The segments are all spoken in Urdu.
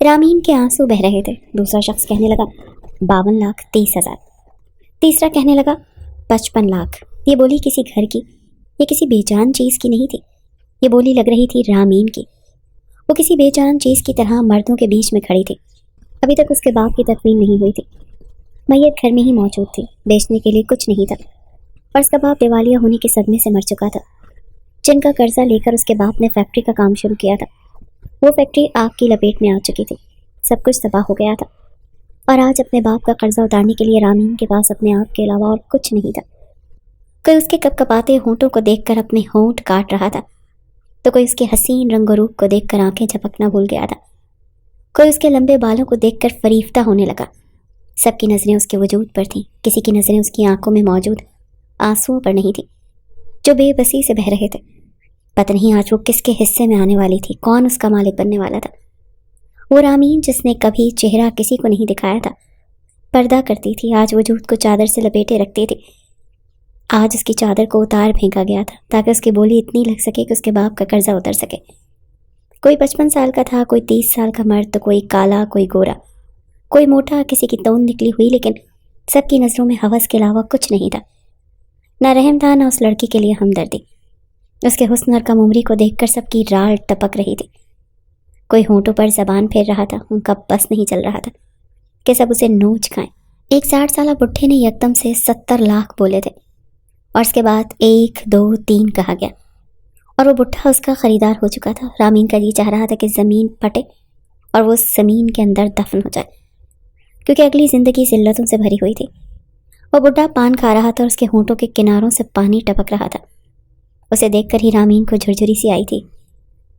رامین کے آنسو بہ رہے تھے۔ دوسرا شخص کہنے لگا 52,30,000۔ تیسرا کہنے لگا 55 لاکھ۔ یہ بولی کسی گھر کی یا کسی بے جان چیز کی نہیں تھی، یہ بولی لگ رہی تھی رامین کی۔ وہ کسی بے جان چیز کی طرح مردوں کے بیچ میں کھڑی تھی۔ ابھی تک اس کے باپ کی تدفین نہیں ہوئی تھی، میت گھر میں ہی موجود تھی، بیچنے کے لیے کچھ نہیں تھا، اور اس کا باپ دیوالیہ ہونے کے صدمے سے مر چکا تھا۔ جن کا قرضہ لے کر اس کے باپ نے فیکٹری کا کام شروع کیا تھا، وہ فیکٹری آگ کی لپیٹ میں آ چکی تھی، سب کچھ تباہ ہو گیا تھا، اور آج اپنے باپ کا قرضہ اتارنے کے لیے رامین کے پاس اپنے آپ کے علاوہ اور کچھ نہیں تھا۔ کوئی اس کے کپ کپاتے ہونٹوں کو دیکھ کر اپنے ہونٹ کاٹ رہا تھا، تو کوئی اس کے حسین رنگ و روپ کو دیکھ کر آنکھیں جھپکنا بھول گیا تھا، کوئی اس کے لمبے بالوں کو دیکھ کر فریفتہ ہونے لگا۔ سب کی نظریں اس کے وجود پر تھیں، کسی کی نظریں اس کی آنکھوں میں موجود آنسوؤں پر نہیں تھیں جو بے بسی سے بہہ رہے تھے۔ پتہ نہیں آج وہ کس کے حصے میں آنے والی تھی، کون اس کا مالک بننے والا تھا۔ وہ رامین جس نے کبھی چہرہ کسی کو نہیں دکھایا تھا، پردہ کرتی تھی، آج وجود کو چادر سے لپیٹے رکھتی تھی۔ آج اس کی چادر کو اتار پھینکا گیا تھا تاکہ اس کی بولی اتنی لگ سکے کہ اس کے باپ کا قرضہ اتر سکے۔ کوئی 55 سال کا تھا، کوئی 30 سال کا مرد، تو کوئی کالا، کوئی گورا، کوئی موٹا، کسی کی توند نکلی ہوئی، لیکن سب کی نظروں میں ہوس کے علاوہ کچھ نہیں تھا۔ نہ رحم تھا، نہ اس لڑکی کے لیے ہمدردی۔ اس کے حسن اور کم عمری کو دیکھ کر سب کی رال ٹپک رہی تھی۔ کوئی ہونٹوں پر زبان پھیر رہا تھا، ان کا بس نہیں چل رہا تھا کہ سب اسے نوچ کھائیں۔ ایک 60 سالہ بڈھے نے یکدم سے 70 لاکھ بولے تھے، اور اس کے بعد 1 2 3 کہا گیا، اور وہ بڈھا اس کا خریدار ہو چکا تھا۔ رامین کا جی چاہ رہا تھا کہ زمین پھٹے اور وہ اس زمین کے اندر دفن ہو جائے، کیونکہ اگلی زندگی ذلتوں سے بھری ہوئی تھی۔ وہ بڈھا پان کھا رہا تھا اور اس کے ہونٹوں کے کناروں سے پانی ٹپک رہا تھا۔ اسے دیکھ کر ہی رامین کو جھرجھری سی آئی تھی،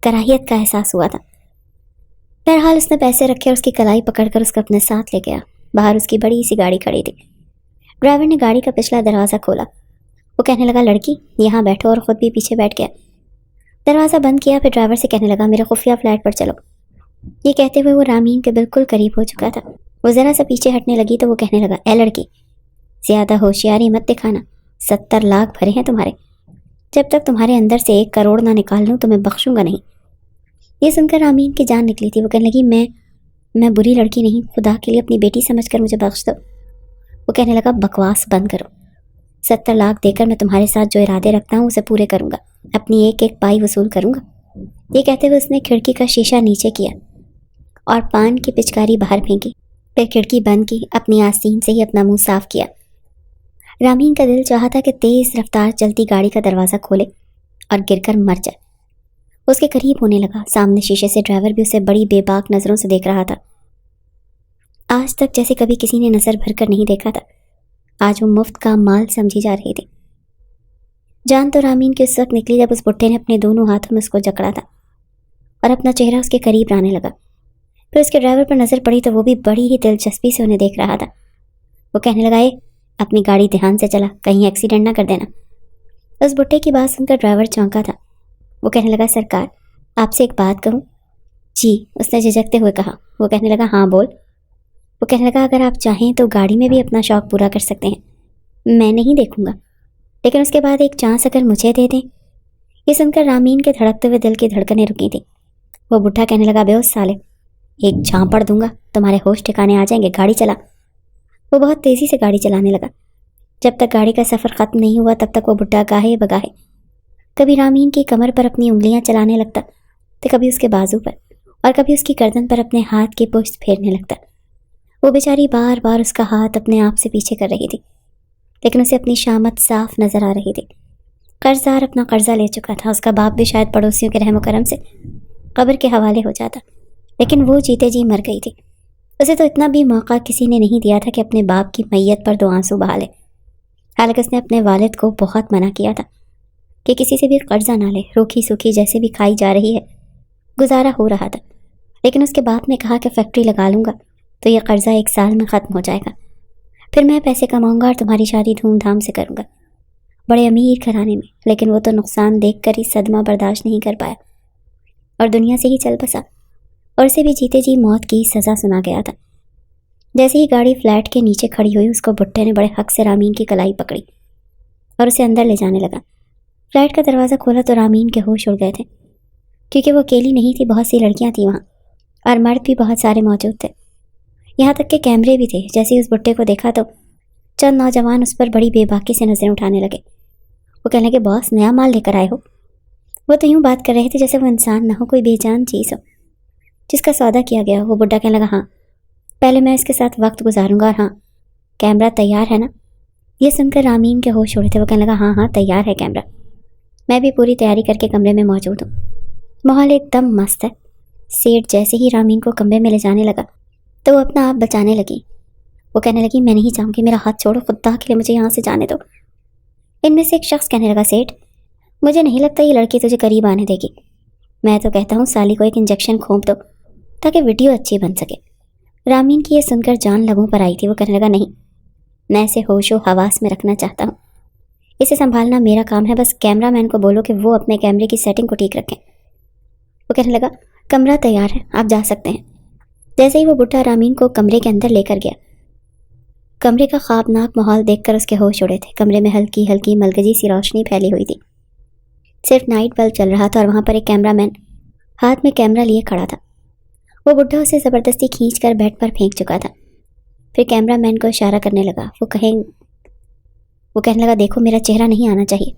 کراہیت کا احساس ہوا تھا۔ بہرحال اس نے پیسے رکھے اور اس کی کلائی پکڑ کر اس کو اپنے ساتھ لے گیا۔ باہر اس کی بڑی سی گاڑی کھڑی تھی۔ ڈرائیور نے گاڑی کا پچھلا دروازہ کھولا۔ وہ کہنے لگا لڑکی یہاں بیٹھو، اور خود بھی پیچھے بیٹھ گیا۔ دروازہ بند کیا، پھر ڈرائیور سے کہنے لگا میرے خفیہ فلیٹ پر چلو۔ یہ کہتے ہوئے وہ رامین کے بالکل قریب ہو چکا تھا۔ وہ ذرا سا پیچھے ہٹنے لگی تو وہ کہنے لگا اے لڑکی، زیادہ ہوشیاری مت دکھانا، 70 لاکھ بھرے ہیں تمہارے، جب تک تمہارے اندر سے 1 کروڑ نہ نکال لوں تو میں بخشوں گا نہیں۔ یہ سن کر رامین کی جان نکلی تھی۔ وہ کہنے لگی میں بری لڑکی نہیں، خدا کے لیے اپنی بیٹی سمجھ کر مجھے بخش دو۔ وہ کہنے لگا بکواس بند کرو، 70 لاکھ دے کر میں تمہارے ساتھ جو ارادے رکھتا ہوں اسے پورے کروں گا، اپنی ایک ایک پائی وصول کروں گا۔ یہ کہتے ہوئے اس نے کھڑکی کا شیشہ نیچے کیا اور پان کی پچکاری باہر پھینکی، پھر کھڑکی بند کی، اپنی آستین سے ہی اپنا منہ صاف کیا۔ رامین کا دل چاہا تھا کہ تیز رفتار چلتی گاڑی کا دروازہ کھولے اور گر کر مر جائے۔ اس کے قریب ہونے لگا، سامنے شیشے سے ڈرائیور بھی اسے بڑی بے باک نظروں سے دیکھ رہا تھا، آج تک جیسے کبھی کسی نے نظر بھر کر نہیں دیکھا تھا۔ آج وہ مفت کا مال سمجھی جا رہی تھی۔ جان تو رامین کی اس وقت نکلی جب اس بڈھے نے اپنے دونوں ہاتھوں میں اس کو جکڑا تھا اور اپنا چہرہ اس کے قریب لانے لگا۔ پھر اس کے ڈرائیور پر نظر پڑی تو وہ بھی بڑی ہی دلچسپی سے انہیں دیکھ رہا تھا۔ وہ کہنے لگا اے اپنی گاڑی دھیان سے چلا، کہیں ایکسیڈنٹ نہ کر دینا۔ اس بڈھے کی بات سن کر ڈرائیور چونکا تھا۔ وہ کہنے لگا سرکار آپ سے ایک بات کہوں؟ جی، اس نے جھجکتے ہوئے کہا۔ وہ کہنے لگا ہاں بول۔ وہ کہنے لگا اگر آپ چاہیں تو گاڑی میں بھی اپنا شوق پورا کر سکتے ہیں، میں نہیں دیکھوں گا، لیکن اس کے بعد ایک چانس اگر مجھے دے دیں۔ یہ سن کر رامین کے دھڑکتے ہوئے دل کی دھڑکنیں رکی تھیں۔ وہ بڈھا کہنے لگا بے ہوش سالے، ایک جھانپڑ دوں گا، تمہارے ہوش ٹھکانے آ جائیں گے، گاڑی چلا۔ وہ بہت تیزی سے گاڑی چلانے لگا۔ جب تک گاڑی کا سفر ختم نہیں ہوا تب تک وہ بڈھا گاہے بگاہے کبھی رامین کی کمر پر اپنی انگلیاں چلانے لگتا تو کبھی اس کے بازو پر، اور کبھی اس کی گردن پر اپنے ہاتھ کی پشت پھیرنے لگتا۔ وہ بیچاری بار بار اس کا ہاتھ اپنے آپ سے پیچھے کر رہی تھی، لیکن اسے اپنی شامت صاف نظر آ رہی تھی۔ قرضدار اپنا قرضہ لے چکا تھا، اس کا باپ بھی شاید پڑوسیوں کے رحم و کرم سے قبر کے حوالے ہو جاتا، لیکن وہ جیتے جی مر گئی تھی۔ اسے تو اتنا بھی موقع کسی نے نہیں دیا تھا کہ اپنے باپ کی میت پر 2 آنسو بہا لے، حالانکہ اس نے اپنے والد کو بہت منع کیا تھا کہ کسی سے بھی قرضہ نہ لے، روکھی سوکھی جیسے بھی کھائی جا رہی ہے گزارا ہو رہا تھا، لیکن اس کے باپ نے کہا کہ فیکٹری لگا لوں گا تو یہ قرضہ 1 سال میں ختم ہو جائے گا، پھر میں پیسے کماؤں گا اور تمہاری شادی دھوم دھام سے کروں گا، بڑے امیر گھرانے میں۔ لیکن وہ تو نقصان دیکھ کر ہی صدمہ برداشت نہیں کر پایا اور دنیا سے ہی چل بسا، اور اسے بھی جیتے جی موت کی سزا سنا گیا تھا۔ جیسے ہی گاڑی فلیٹ کے نیچے کھڑی ہوئی، اس کو بڈھے نے بڑے حق سے رامین کی کلائی پکڑی اور اسے اندر لے جانے لگا۔ فلیٹ کا دروازہ کھولا تو رامین کے ہوش اڑ گئے تھے، کیونکہ وہ اکیلی نہیں تھی، بہت سی لڑکیاں تھیں وہاں۔ اور مرد بھی بہت سارے موجود تھے، یہاں تک کہ کیمرے بھی تھے۔ جیسے ہی اس بڈھے کو دیکھا تو چند نوجوان اس پر بڑی بے باکی سے نظریں اٹھانے لگے۔ وہ کہنے لگے باس نیا مال لے کر آئے ہو؟ وہ تو یوں بات کر رہے تھے جیسے وہ انسان نہ ہو، کوئی بے جان چیز ہو جس کا سودا کیا گیا ہو۔ وہ بڈھا کہنے لگا ہاں، پہلے میں اس کے ساتھ وقت گزاروں گا، اور ہاں کیمرہ تیار ہے نا؟ یہ سن کر رامین کے ہوش اڑے تھے۔ وہ کہنے لگا ہاں تیار ہے کیمرہ، میں بھی پوری تیاری کر کے کمرے میں موجود ہوں۔ ماحول ایک دم مست ہے۔ سیٹ جیسے ہی رامین کو کمرے میں لے جانے لگا تو وہ اپنا آپ بچانے لگی۔ وہ کہنے لگی میں نہیں جاؤں گی، میرا ہاتھ چھوڑو، خدا کے لیے مجھے یہاں سے جانے دو۔ ان میں سے ایک شخص کہنے لگا سیٹ مجھے نہیں لگتا یہ لڑکی تجھے قریب آنے دے گی، میں تو کہتا ہوں سالی کو ایک انجیکشن کھونپ دو تاکہ ویڈیو اچھی بن سکے۔ رامین کی یہ سن کر جان لبوں پر آئی تھی۔ وہ کہنے لگا نہیں، میں اسے ہوش و حواس میں رکھنا چاہتا ہوں، اسے سنبھالنا میرا کام ہے، بس کیمرہ مین کو بولو کہ وہ اپنے کیمرے کی سیٹنگ کو ٹھیک رکھیں۔ وہ کہنے لگا کمرہ تیار ہے، آپ جا سکتے ہیں۔ جیسے ہی وہ بڈھا رامین کو کمرے کے اندر لے کر گیا، کمرے کا خوابناک ماحول دیکھ کر اس کے ہوش اڑے تھے۔ کمرے میں ہلکی ہلکی ملگجی سی روشنی پھیلی ہوئی تھی، صرف نائٹ بلب چل رہا تھا، اور وہاں پر ایک کیمرہ مین ہاتھ میں کیمرہ لیے کھڑا تھا۔ وہ بڈھا اسے زبردستی کھینچ کر بیڈ پر پھینک چکا تھا۔ پھر کیمرہ مین کو اشارہ کرنے لگا۔ وہ کہنے لگا دیکھو میرا چہرہ نہیں آنا چاہیے،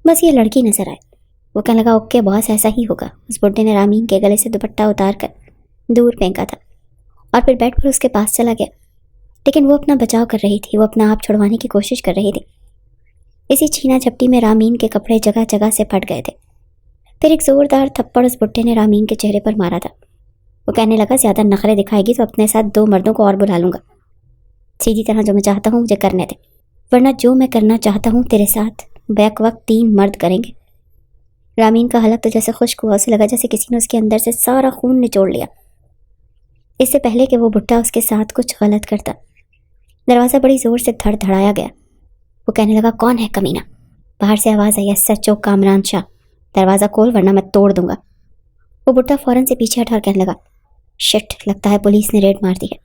بس یہ لڑکی نظر آئے۔ وہ کہنے لگا اوکے باس، ایسا ہی ہوگا۔ اس بڈھے نے رامین کے گلے سے دوپٹہ اتار کر دور پھینکا تھا اور پھر بیڈ پر اس کے پاس چلا گیا، لیکن وہ اپنا بچاؤ کر رہی تھی، وہ اپنا آپ چھڑوانے کی کوشش کر رہی تھی۔ اسی چھینا جھپٹی میں رامین کے کپڑے جگہ جگہ سے پھٹ گئے تھے۔ پھر ایک زوردار تھپڑ اس بڈھے نے رامین کے چہرے پر مارا تھا۔ وہ کہنے لگا زیادہ نخرے دکھائے گی تو اپنے ساتھ 2 مردوں کو اور بلا لوں گا، سیدھی طرح جو میں چاہتا ہوں مجھے کرنے دے، ورنہ جو میں کرنا چاہتا ہوں تیرے ساتھ بیک وقت 3 مرد کریں گے۔ رامین کا حلق تو جیسے خشک ہوا، اسے لگا جیسے کسی نے اس کے اندر سے سارا خون نچوڑ لیا۔ اس سے پہلے کہ وہ بڈھا اس کے ساتھ کچھ غلط کرتا، دروازہ بڑی زور سے دھڑ دھڑایا گیا۔ وہ کہنے لگا کون ہے کمینہ؟ باہر سے آواز آئی SHO کامران شاہ، دروازہ کھول ورنہ میں توڑ دوں گا۔ وہ بڈھا فوراً سے پیچھے ہٹا اور کہنے لگا شٹ، لگتا ہے پولیس نے ریڈ مار دی ہے۔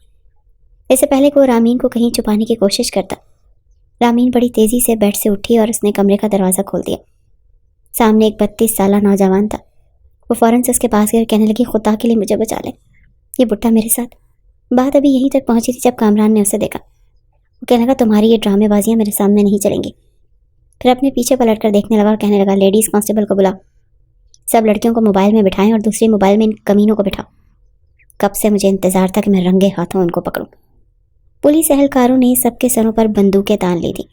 اس سے پہلے کہ وہ رامین کو کہیں چھپانے کی کوشش کرتا، رامین بڑی تیزی سے بیڈ سے اٹھی اور اس نے کمرے کا دروازہ کھول دیا۔ سامنے ایک 32 سالہ نوجوان تھا۔ وہ فوراً سے اس کے پاس گئی اور کہنے لگی خدا کے لیے مجھے بچا لے، یہ بڈھا میرے ساتھ۔ بات ابھی یہیں تک پہنچی تھی جب کامران نے اسے دیکھا۔ وہ کہنے لگا تمہاری یہ ڈرامے بازیاں میرے سامنے نہیں چلیں گی۔ پھر اپنے پیچھے پلٹ کر دیکھنے لگا اور کہنے لگا لیڈیز کانسٹیبل کو بلاؤ، سب لڑکیوں کو موبائل میں بٹھائیں اور دوسری موبائل میں ان کمینوں کو بٹھاؤ۔ کب سے مجھے انتظار تھا کہ میں رنگے ہاتھوں ان کو پکڑوں۔ پولیس اہلکاروں نے سب کے سروں پر بندوقیں تان لی تھی،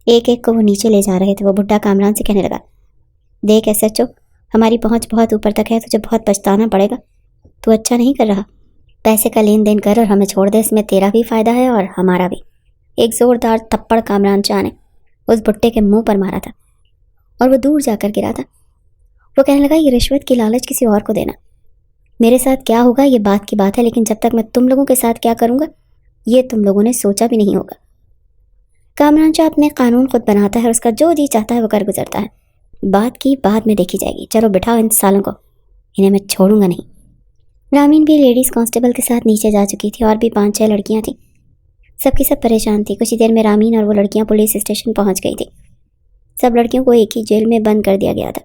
ایک ایک کو وہ نیچے لے جا رہے تھے۔ وہ بڈھا کامران سے کہنے لگا دیکھ SHO، ہماری پہنچ بہت اوپر تک ہے، تجھے بہت پچھتانا پڑے گا، تو اچھا نہیں کر رہا، پیسے کا لین دین کر اور ہمیں چھوڑ دے، اس میں تیرا بھی فائدہ ہے اور ہمارا بھی۔ ایک زوردار تھپڑ کامران شاہ نے اس بڈھے کے منہ پر مارا تھا اور وہ دور جا کر گرا تھا۔ وہ کہنے لگا یہ رشوت کی لالچ کسی اور کو دینا، میرے ساتھ کیا ہوگا یہ بات کی بات ہے، لیکن جب تک میں تم لوگوں کے ساتھ کیا کروں گا یہ تم لوگوں نے سوچا بھی نہیں ہوگا۔ کامران شاہ اپنے قانون خود بناتا ہے اور اس کا جو جی چاہتا ہے وہ کر گزرتا ہے، بات کی بعد میں دیکھی جائے گی، چلو بٹھاؤ ان سالوں کو، انہیں میں چھوڑوں گا نہیں۔ رامین بھی لیڈیز کانسٹیبل کے ساتھ نیچے جا چکی تھی، اور بھی 5-6 لڑکیاں تھیں، سب کی سب پریشان تھی۔ کچھ ہی دیر میں رامین اور وہ لڑکیاں پولیس اسٹیشن پہنچ گئی تھی۔ سب لڑکیوں کو ایک ہی جیل میں بند کر دیا گیا تھا۔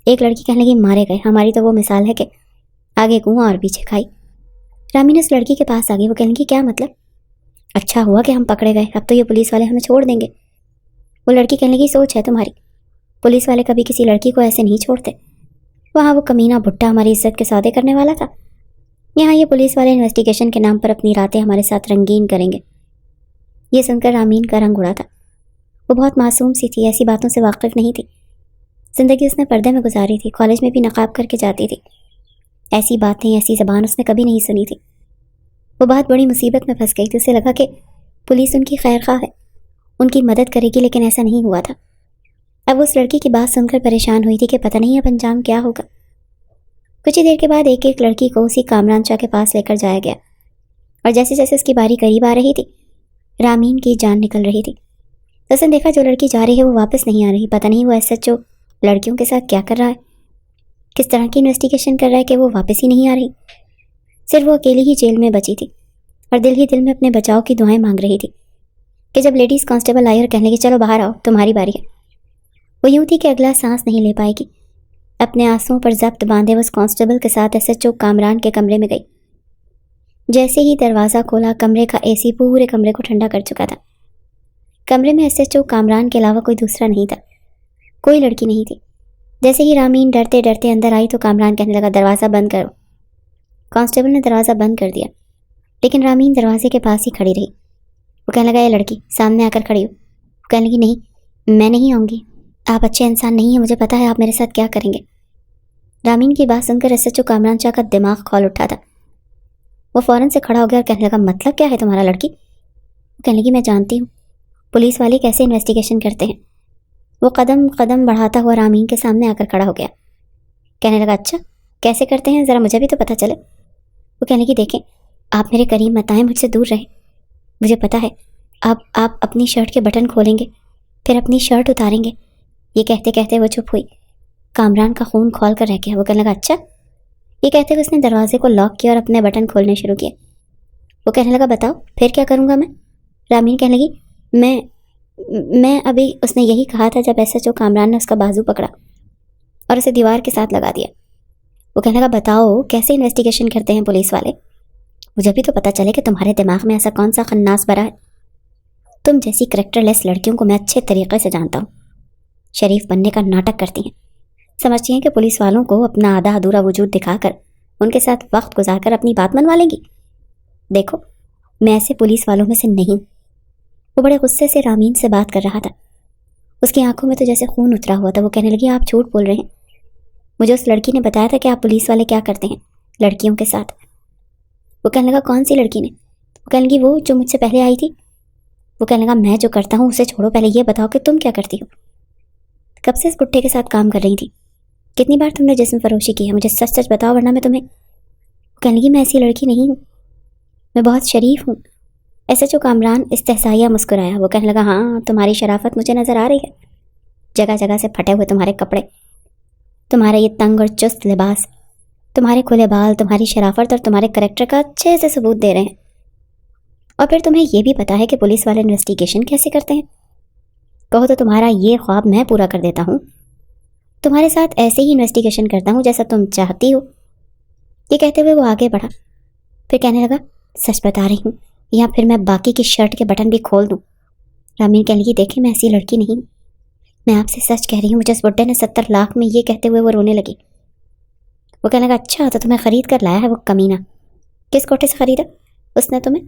ایک لڑکی کہنے لگی مارے گئے، ہماری تو وہ مثال ہے کہ آگے کنواں اور پیچھے کھائی۔ رامین اس لڑکی کے پاس آ گئی۔ وہ کہنے لگی کیا مطلب؟ اچھا ہوا کہ ہم پکڑے گئے، اب تو یہ پولیس والے ہمیں چھوڑ دیں گے۔ وہ لڑکی کہنے لگی سوچ ہے تمہاری، پولیس والے کبھی کسی لڑکی کو ایسے نہیں چھوڑتے، وہاں وہ کمینہ بھٹا ہماری عزت کے سودے کرنے والا تھا، یہاں یہ پولیس والے انویسٹیگیشن کے نام پر اپنی راتیں ہمارے ساتھ رنگین کریں گے۔ یہ سن کر رامین کا رنگ اڑا تھا۔ وہ بہت معصوم سی تھی، ایسی باتوں سے واقف نہیں تھی، زندگی اس نے پردے میں گزاری تھی، کالج میں بھی نقاب کر کے جاتی تھی، ایسی باتیں ایسی زبان اس نے کبھی نہیں سنی تھی۔ وہ بہت بڑی مصیبت میں پھنس گئی تھی، اسے لگا کہ پولیس ان کی خیر خواہ ہے، ان کی مدد کرے گی، لیکن ایسا نہیں ہوا تھا۔ اب وہ اس لڑکی کی بات سن کر پریشان ہوئی تھی کہ پتہ نہیں اب انجام کیا ہوگا۔ کچھ ہی دیر کے بعد ایک ایک لڑکی کو اسی کامران شاہ کے پاس لے کر جایا گیا، اور جیسے جیسے اس کی باری قریب آ رہی تھی رامین کی جان نکل رہی تھی۔ اس نے دیکھا جو لڑکی جا رہی ہے وہ واپس نہیں آ رہی، پتہ نہیں وہ SHO لڑکیوں کے ساتھ کیا کر رہا ہے، کس طرح کی انویسٹیگیشن کر رہا ہے کہ وہ واپس ہی نہیں آ رہی۔ صرف وہ اکیلی ہی جیل میں بچی تھی اور دل ہی دل میں اپنے بچاؤ کی دعائیں مانگ رہی تھی کہ جب لیڈیز کانسٹیبل آئی اور کہنے لگی چلو باہر آؤ تمہاری باری ہے، وہ یوں تھی کہ اگلا سانس نہیں لے پائے گی۔ اپنے آنسوؤں پر ضبط باندھے اس کانسٹیبل کے ساتھ SHO کامران کے کمرے میں گئی۔ جیسے ہی دروازہ کھولا، کمرے کا AC پورے کمرے کو ٹھنڈا کر چکا تھا۔ کمرے میں SHO کامران کے علاوہ کوئی دوسرا نہیں تھا، کوئی لڑکی نہیں تھی۔ جیسے ہی رامین ڈرتے ڈرتے اندر آئی تو کامران کہنے لگا دروازہ بند کرو۔ کانسٹیبل نے دروازہ بند کر دیا، لیکن رامین دروازے کے پاس ہی کھڑی رہی۔ وہ کہنے لگا یہ لڑکی سامنے آ کر کھڑی ہو۔ وہ کہنے لگی نہیں، میں نہیں آؤں گی، آپ اچھے انسان نہیں ہیں، مجھے پتا ہے آپ میرے ساتھ کیا کریں گے۔ رامین کی بات سن کر SHO کامران شاہ کا دماغ کھول اٹھا تھا۔ وہ فوراً سے کھڑا ہو گیا اور کہنے لگا مطلب کیا ہے تمہارا لڑکی؟ وہ کہنے لگی میں جانتی ہوں پولیس والے کیسے انویسٹیگیشن کرتے ہیں۔ وہ قدم قدم بڑھاتا ہوا رامین کے سامنے آ کر کھڑا ہو گیا، کہنے لگا اچھا کیسے کرتے ہیں، ذرا مجھے بھی تو پتہ چلے۔ وہ کہنے لگی دیکھیں آپ میرے قریب مت آئیں، مجھ سے دور رہیں، مجھے پتہ ہے آپ اپنی شرٹ کے بٹن کھولیں گے پھر اپنی شرٹ اتاریں گے۔ یہ کہتے کہتے وہ چپ ہوئی۔ کامران کا خون کھول کر رہ گیا۔ وہ کہنے لگا اچھا، یہ کہتے ہوئے اس نے دروازے کو لاک کیا اور اپنے بٹن کھولنے شروع کیے۔ وہ کہنے لگا بتاؤ پھر کیا کروں گا میں؟ رامین کہنے لگی میں ابھی اس نے یہی کہا تھا جب SHO کامران نے اس کا بازو پکڑا اور اسے دیوار کے ساتھ لگا دیا۔ وہ کہنے لگا بتاؤ کیسے انویسٹیگیشن کرتے ہیں پولیس والے، مجھے بھی تو پتہ چلے کہ تمہارے دماغ میں ایسا کون سا خناس بھرا ہے۔ تم جیسی کریکٹر لیس لڑکیوں کو میں اچھے طریقے سے جانتا ہوں، شریف بننے کا ناٹک کرتی ہیں، سمجھتی ہیں کہ پولیس والوں کو اپنا آدھا ادھورا وجود دکھا کر ان کے ساتھ وقت گزار کر اپنی بات منوا لیں گی۔ دیکھو میں ایسے پولیس والوں میں سے نہیں۔ وہ بڑے غصے سے رامین سے بات کر رہا تھا، اس کی آنکھوں میں تو جیسے خون اترا ہوا تھا۔ وہ کہنے لگی آپ جھوٹ بول رہے ہیں، مجھے اس لڑکی نے بتایا تھا کہ آپ پولیس والے کیا کرتے ہیں لڑکیوں کے ساتھ۔ وہ کہنے لگا کون سی لڑکی نے؟ وہ کہنے لگی وہ جو مجھ سے پہلے آئی تھی۔ وہ کہنے لگا میں جو کرتا ہوں اسے چھوڑو، پہلے یہ بتاؤ کہ تم کیا کرتی ہو، کب سے اس بڈھے کے ساتھ کام کر رہی تھی، کتنی بار تم نے جسم فروشی کی ہے، مجھے سچ سچ بتاؤ ورنہ میں تمہیں۔ وہ کہنے لگی میں ایسی لڑکی نہیں ہوں، میں بہت شریف ہوں۔ SHO کامران استحصائیہ مسکرایا۔ وہ کہنے لگا ہاں تمہاری شرافت مجھے نظر آ رہی ہے، جگہ جگہ سے پھٹے ہوئے تمہارے کپڑے، تمہارا یہ تنگ اور چست لباس، تمہارے کھلے بال تمہاری شرافت اور تمہارے کریکٹر کا اچھے سے ثبوت دے رہے ہیں۔ اور پھر تمہیں یہ بھی پتا ہے کہ پولیس والے انویسٹیگیشن کیسے کرتے ہیں، کہو تو تمہارا یہ خواب میں پورا کر دیتا ہوں، تمہارے ساتھ ایسے ہی انویسٹیگیشن کرتا ہوں جیسا تم چاہتی ہو۔ یہ کہتے ہوئے وہ آگے بڑھا، پھر کہنے لگا سچ بتا رہی ہوں یا پھر میں باقی کی شرٹ کے بٹن بھی کھول دوں۔ رامین کہنے لگی دیکھیں میں ایسی لڑکی نہیں ہوں، میں آپ سے سچ کہہ رہی ہوں، مجھے اس بڈھے نے 70 لاکھ میں، یہ کہتے ہوئے وہ رونے لگی۔ وہ کہنے لگا اچھا تو تمہیں خرید کر لایا ہے وہ کمینہ، کس کوٹے سے خریدا اس نے تمہیں،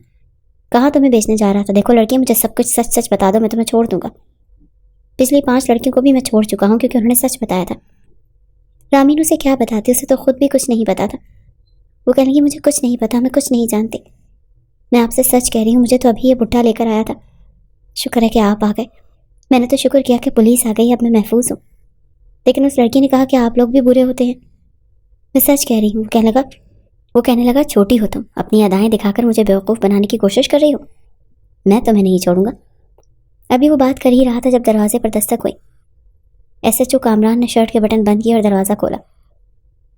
کہاں تمہیں بیچنے جا رہا تھا؟ دیکھو لڑکی مجھے سب کچھ سچ سچ بتا دو، میں تمہیں چھوڑ دوں گا۔ پچھلی 5 لڑکیوں کو بھی میں چھوڑ چکا ہوں کیونکہ انہوں نے سچ بتایا تھا۔ رامین اسے کیا بتاتی، اسے تو خود بھی کچھ نہیں پتا تھا۔ وہ کہنے لگی مجھے کچھ نہیں پتا، میں کچھ نہیں جانتی، میں آپ سے سچ کہہ رہی ہوں، مجھے تو ابھی یہ بڈھا لے کر آیا تھا، شکر ہے کہ آپ آ گئے، میں نے تو شکر کیا کہ پولیس آ گئی، اب میں محفوظ ہوں، لیکن اس لڑکی نے کہا کہ آپ لوگ بھی برے ہوتے ہیں، میں سچ کہہ رہی ہوں۔ وہ کہنے لگا چھوٹی ہو تم، اپنی ادائیں دکھا کر مجھے بیوقوف بنانے کی کوشش کر رہی ہو، میں تمہیں نہیں چھوڑوں گا۔ ابھی وہ بات کر ہی رہا تھا جب دروازے پر دستک ہوئی۔ SHO کامران نے شرٹ کے بٹن بند کیے اور دروازہ کھولا۔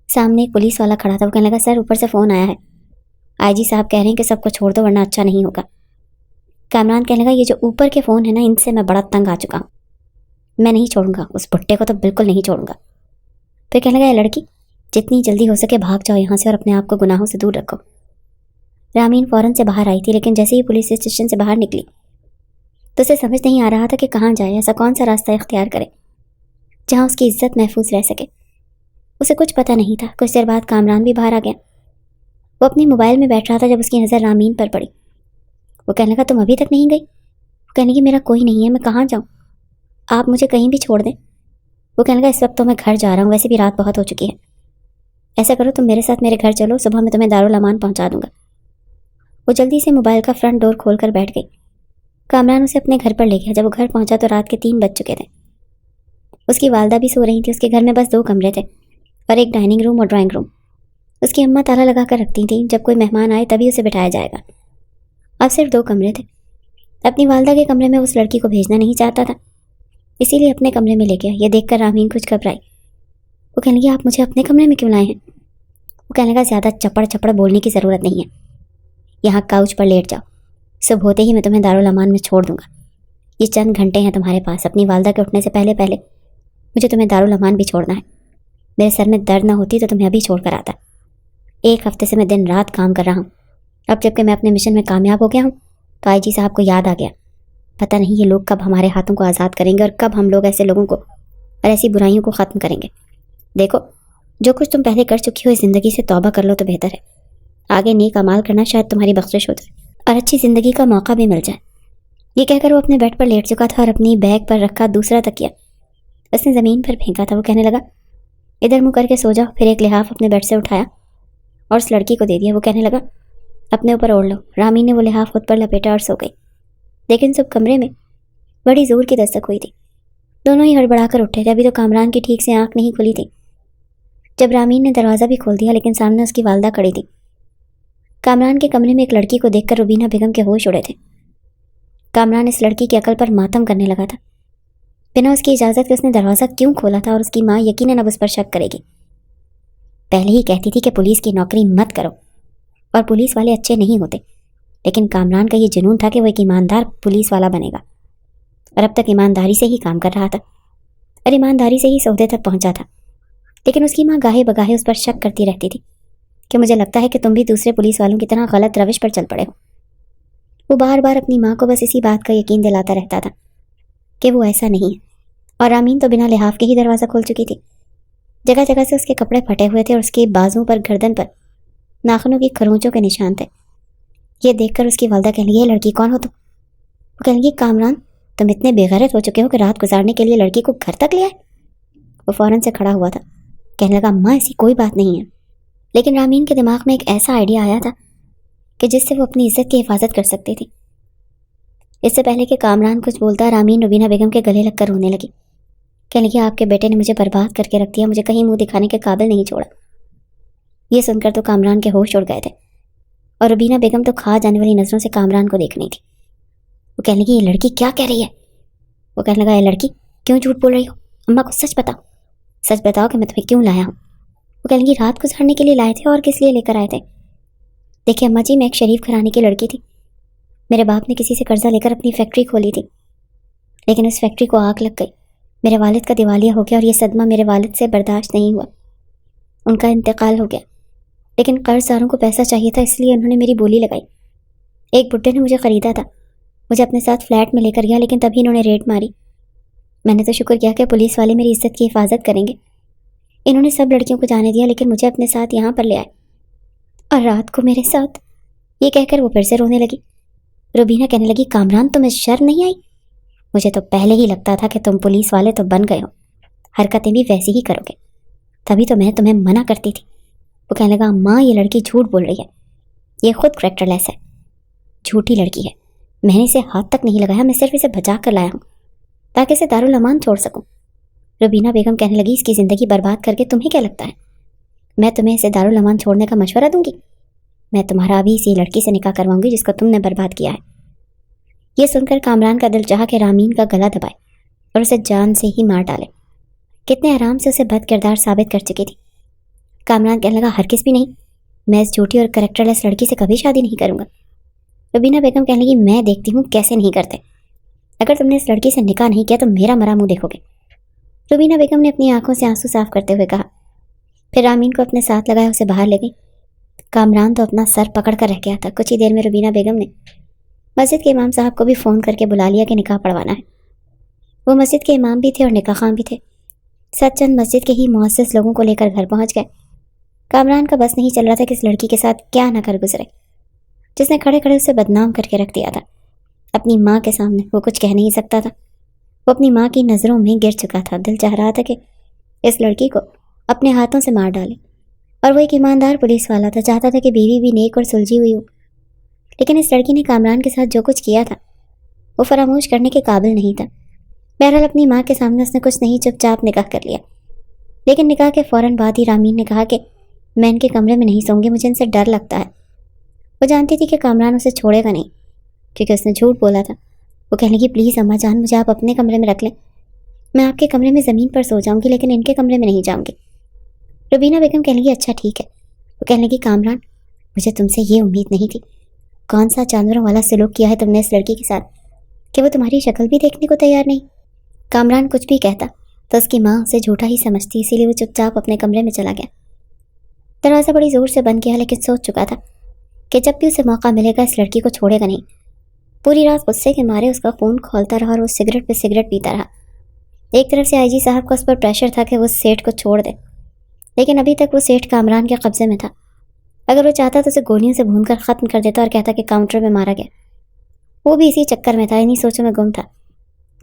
سامنے ایک پولیس والا کھڑا تھا۔ وہ کہنے لگا سر اوپر سے فون آیا ہے، IG صاحب کہہ رہے ہیں کہ سب کو چھوڑ دو ورنہ اچھا نہیں ہوگا۔ کامران کہنے لگا یہ جو اوپر کے فون ہے نا، ان سے میں بڑا تنگ آ چکا ہوں، میں نہیں چھوڑوں گا، اس بھٹے کو تو بالکل نہیں چھوڑوں گا۔ پھر کہنے لگا یہ لڑکی جتنی جلدی ہو سکے بھاگ جاؤ یہاں سے اور اپنے آپ کو گناہوں سے دور رکھو۔ رامین فوراً سے باہر آئی تھی، لیکن جیسے ہی پولیس اسٹیشن سے باہر نکلی تو اسے سمجھ نہیں آ رہا تھا کہ کہاں جائے، ایسا کون سا راستہ اختیار کرے جہاں اس کی عزت محفوظ رہ سکے۔ اسے کچھ پتہ نہیں تھا۔ کچھ دیر بعد کامران بھی باہر آ گیا۔ وہ اپنی موبائل میں بیٹھ رہا تھا جب اس کی نظر رامین پر پڑی۔ وہ کہنے لگا تم ابھی تک نہیں گئی؟ وہ کہنے لگی میرا کوئی نہیں ہے، میں کہاں جاؤں، آپ مجھے کہیں بھی چھوڑ دیں۔ وہ کہنے لگا اس وقت تو میں گھر جا رہا ہوں، ویسے بھی رات بہت ہو چکی ہے، ایسا کرو تم میرے ساتھ میرے گھر چلو، صبح میں تمہیں دارالامان پہنچا دوں گا۔ وہ جلدی سے موبائل کا فرنٹ ڈور کھول کر بیٹھ گئی۔ کامران اسے اپنے گھر پر لے گیا۔ جب وہ گھر پہنچا تو رات کے 3 بج چکے تھے۔ اس کی والدہ بھی سو رہی تھی۔ اس کے گھر میں بس 2 کمرے تھے اور ایک ڈائننگ روم اور ڈرائنگ روم۔ اس کی اماں تالا لگا کر رکھتی تھیں، جب کوئی مہمان آئے تبھی اسے بٹھایا جائے گا۔ اب صرف 2 کمرے تھے۔ اپنی والدہ کے کمرے میں اس لڑکی کو بھیجنا نہیں چاہتا تھا، اسی لیے اپنے کمرے میں لے گیا۔ یہ دیکھ کر رامین کچھ گھبرائی۔ وہ کہنے لگی آپ مجھے اپنے کمرے میں کیوں لائے ہیں؟ وہ کہنے لگا زیادہ چپڑ بولنے کی ضرورت نہیں ہے، یہاں کاؤچ پر لیٹ جاؤ، صبح ہوتے ہی میں تمہیں دارالامان میں چھوڑ دوں گا۔ یہ چند گھنٹے ہیں تمہارے پاس، اپنی والدہ کے اٹھنے سے پہلے مجھے تمہیں دارالامان بھی چھوڑنا ہے۔ میرے سر میں درد نہ ہوتی تو تمہیں ابھی چھوڑ کر آتا۔ 1 ہفتے سے میں دن رات کام کر رہا ہوں، اب جب کہ میں اپنے مشن میں کامیاب ہو گیا ہوں تو آئی جی صاحب کو یاد آ گیا۔ پتہ نہیں یہ لوگ کب ہمارے ہاتھوں کو آزاد کریں گے اور کب ہم لوگ ایسے لوگوں کو اور ایسی برائیوں کو ختم کریں گے۔ دیکھو، جو کچھ تم پہلے کر چکی ہو اس زندگی سے توبہ کر لو تو بہتر ہے۔ آگے نیک اعمال کرنا شاید تمہاری بخشش ہو جائے اور اچھی زندگی کا موقع بھی مل جائے۔ یہ کہہ کر وہ اپنے بیڈ پر لیٹ چکا تھا اور اپنی بیگ پر رکھا دوسرا تکیہ اس نے زمین پر پھینکا تھا۔ وہ کہنے لگا، ادھر منہ کر کے سو جاؤ۔ پھر ایک لحاف اپنے بیڈ سے اٹھایا اور اس لڑکی کو دے دیا۔ وہ کہنے لگا، اپنے اوپر اوڑھ لو۔ رامین نے وہ لحاف خود پر لپیٹا اور سو گئی۔ لیکن سب کمرے میں بڑی زور کی دستک ہوئی تھی۔ دونوں ہی ہڑبڑا کر اٹھے تھے۔ ابھی تو کامران کی ٹھیک سے آنکھ نہیں کھلی تھی جب رامین نے دروازہ بھی کھول دیا، لیکن سامنے اس کی والدہ کھڑی تھی۔ کامران کے کمرے میں ایک لڑکی کو دیکھ کر روبینہ بیگم کے ہوش اڑے تھے۔ کامران اس لڑکی کی عقل پر ماتم کرنے لگا تھا۔ بنا اس کی اجازت کے اس نے دروازہ کیوں کھولا تھا، اور اس کی ماں یقیناً اب اس پر شک کرے گی۔ پہلے ہی کہتی تھی کہ پولیس کی نوکری مت کرو اور پولیس والے اچھے نہیں ہوتے، لیکن کامران کا یہ جنون تھا کہ وہ ایک ایماندار پولیس والا بنے گا، اور اب تک ایمانداری سے ہی کام کر رہا تھا اور ایمانداری سے ہی عہدے تک پہنچا تھا۔ لیکن اس کی ماں گاہے بگاہے اس پر شک کرتی رہتی تھی کہ مجھے لگتا ہے کہ تم بھی دوسرے پولیس والوں کی طرح غلط روش پر چل پڑے ہو۔ وہ بار بار اپنی ماں کو بس اسی بات کا یقین دلاتا رہتا تھا کہ وہ ایسا نہیں ہے، اور رامین تو بنا لحاف کے ہی دروازہ کھول چکی تھی۔ جگہ جگہ سے اس کے کپڑے پھٹے ہوئے تھے اور اس کے بازوں پر، گردن پر ناخنوں کی کھروچوں کے نشان تھے۔ یہ دیکھ کر اس کی والدہ کہنے لگی، یہ لڑکی کون ہو تم؟ وہ کہنے لگی، کامران، تم اتنے بے غیرت ہو چکے ہو کہ رات گزارنے کے لیے لڑکی کو گھر تک لے آئے۔ وہ فوراً سے کھڑا ہوا تھا، کہنے لگا، ماں ایسی کوئی بات نہیں ہے۔ لیکن رامین کے دماغ میں ایک ایسا آئیڈیا آیا تھا کہ جس سے وہ اپنی عزت کی حفاظت کر سکتی تھی۔ اس سے پہلے کہ کامران کچھ بولتا، رامین روبینہ بیگم کے گلے لگ کر رونے لگی۔ کہنے لگی، آپ کے بیٹے نے مجھے برباد کر کے رکھ دیا، مجھے کہیں منہ دکھانے کے قابل نہیں چھوڑا۔ یہ سن کر تو کامران کے ہوش اڑ گئے تھے، اور روبینہ بیگم تو کھا جانے والی نظروں سے کامران کو دیکھ رہی تھی۔ وہ کہنے لگی، یہ لڑکی کیا کہہ رہی ہے؟ وہ کہنے لگا، یہ لڑکی کیوں جھوٹ بول رہی ہو؟ اماں کو سچ بتاؤ کہ میں تمہیں کیوں لایا ہوں۔ وہ کہنے لگی، رات گزارنے کے لیے لائے تھے، اور کس لیے لے کر آئے تھے؟ دیکھیے اماں جی، میں ایک شریف گھرانے کی لڑکی تھی۔ میرے باپ نے کسی سے قرضہ لے کر اپنی فیکٹری کھولی تھی، لیکن اس فیکٹری کو آگ لگ گئی۔ میرے والد کا دیوالیہ ہو گیا، اور یہ صدمہ میرے والد سے برداشت نہیں ہوا۔ ان کا انتقال ہو گیا، لیکن قرض داروں کو پیسہ چاہیے تھا، اس لیے انہوں نے میری بولی لگائی۔ ایک بڈھے نے مجھے خریدا تھا، مجھے اپنے ساتھ فلیٹ میں لے کر گیا، لیکن تبھی انہوں نے ریڈ ماری۔ میں نے تو شکر کیا کہ پولیس والے میری عزت کی حفاظت کریں گے۔ انہوں نے سب لڑکیوں کو جانے دیا، لیکن مجھے اپنے ساتھ یہاں پر لے آئے، اور رات کو میرے ساتھ۔ یہ کہہ کر وہ پھر سے رونے لگی۔ روبینہ کہنے لگی، کامران، تمہیں شرم نہیں آئی؟ مجھے تو پہلے ہی لگتا تھا کہ تم پولیس والے تو بن گئے ہو، حرکتیں بھی ویسی ہی کرو گے، تبھی تو میں تمہیں منع کرتی تھی۔ وہ کہنے لگا، ماں، یہ لڑکی جھوٹ بول رہی ہے، یہ خود کریکٹر لیس ہے، جھوٹی لڑکی ہے۔ میں نے اسے ہاتھ تک نہیں لگایا، میں صرف اسے بچا کر لایا ہوں تاکہ اسے دارالامان چھوڑ سکوں۔ روبینہ بیگم کہنے لگی، اس کی زندگی برباد کر کے تمہیں کیا لگتا ہے میں تمہیں اسے دارالامان چھوڑنے کا مشورہ دوں گی؟ میں تمہارا ابھی اسی لڑکی سے نکاح کرواؤں گی جس کو تم نے برباد کیا ہے۔ یہ سن کر کامران کا دل چاہا کہ رامین کا گلا دبائے اور اسے جان سے ہی مار ڈالے۔ کتنے آرام سے اسے بد کردار ثابت کر چکی تھی۔ کامران کہنے لگا، ہرگز بھی نہیں، میں اس جھوٹی اور کریکٹر لیس لڑکی سے کبھی شادی نہیں کروں گا۔ روبینہ بیگم کہنے لگی، میں دیکھتی ہوں کیسے نہیں کرتے۔ اگر تم نے اس لڑکی سے نکاح نہیں کیا تو میرا مرا منہ دیکھو گے۔ روبینہ بیگم نے اپنی آنکھوں سے آنسو صاف کرتے ہوئے کہا، پھر رامین کو اپنے ساتھ لگایا اسے باہر لے گئی۔ کامران تو اپنا سر پکڑ کر رہ گیا تھا۔ کچھ ہی دیر میں روبینہ بیگم نے مسجد کے امام صاحب کو بھی فون کر کے بلا لیا کہ نکاح پڑھوانا ہے۔ وہ مسجد کے امام بھی تھے اور نکاح خواں بھی تھے۔ سچ چند مسجد کے ہی معزز لوگوں کو لے کر گھر پہنچ گئے۔ کامران کا بس نہیں چل رہا تھا کہ اس لڑکی کے ساتھ کیا نہ کر گزرے جس نے کھڑے کھڑے اسے بدنام کر کے رکھ دیا تھا۔ اپنی ماں کے سامنے وہ کچھ کہہ نہیں سکتا تھا۔ وہ اپنی ماں کی نظروں میں گر چکا تھا۔ دل چاہ رہا تھا کہ اس لڑکی کو اپنے ہاتھوں سے مار ڈالے، اور وہ ایک ایماندار پولیس والا تھا، چاہتا تھا کہ بیوی بھی نیک اور سلجھی ہوئی ہو۔ لیکن اس لڑکی نے کامران کے ساتھ جو کچھ کیا تھا وہ فراموش کرنے کے قابل نہیں تھا۔ بہرحال اپنی ماں کے سامنے اس نے کچھ نہیں، چپ چاپ نکاح کر لیا۔ لیکن نکاح کے فوراً بعد ہی رامین نے کہا کہ میں ان کے کمرے میں نہیں سوں گی، مجھے ان سے ڈر لگتا ہے۔ وہ جانتی تھی کہ کامران اسے چھوڑے گا نہیں کیونکہ اس نے جھوٹ بولا تھا۔ وہ کہنے لگی، پلیز اماں جان، مجھے آپ اپنے کمرے میں رکھ لیں، میں آپ کے کمرے میں زمین پر سو جاؤں گی، لیکن ان کے کمرے میں نہیں جاؤں گی۔ روبینہ بیگم کہنے لگی، اچھا ٹھیک ہے۔ وہ کہنے لگی، کامران، مجھے تم سے یہ امید نہیں تھی۔ کون سا جانوروں والا سلوک کیا ہے تم نے اس لڑکی کے ساتھ کہ وہ تمہاری شکل بھی دیکھنے کو تیار نہیں۔ کامران کچھ بھی کہتا تو اس کی ماں اسے جھوٹا ہی سمجھتی، اسی لیے وہ چپ چاپ اپنے کمرے میں چلا گیا۔ دروازہ بڑی زور سے بند کیا، لیکن سوچ چکا تھا کہ جب بھی اسے موقع ملے گا اس لڑکی کو چھوڑے گا نہیں۔ پوری رات غصے کے مارے اس کا خون کھولتا رہا اور وہ سگریٹ پہ سگریٹ پیتا رہا۔ ایک طرف سے آئی جی صاحب کا اس پر پریشر تھا کہ وہ سیٹھ کو چھوڑ دے، لیکن ابھی تک وہ سیٹھ کامران کے قبضے میں تھا۔ اگر وہ چاہتا تو اسے گولیوں سے بھون کر ختم کر دیتا اور کہتا کہ کاؤنٹر میں مارا گیا۔ وہ بھی اسی چکر میں تھا، انہی سوچوں میں گم تھا،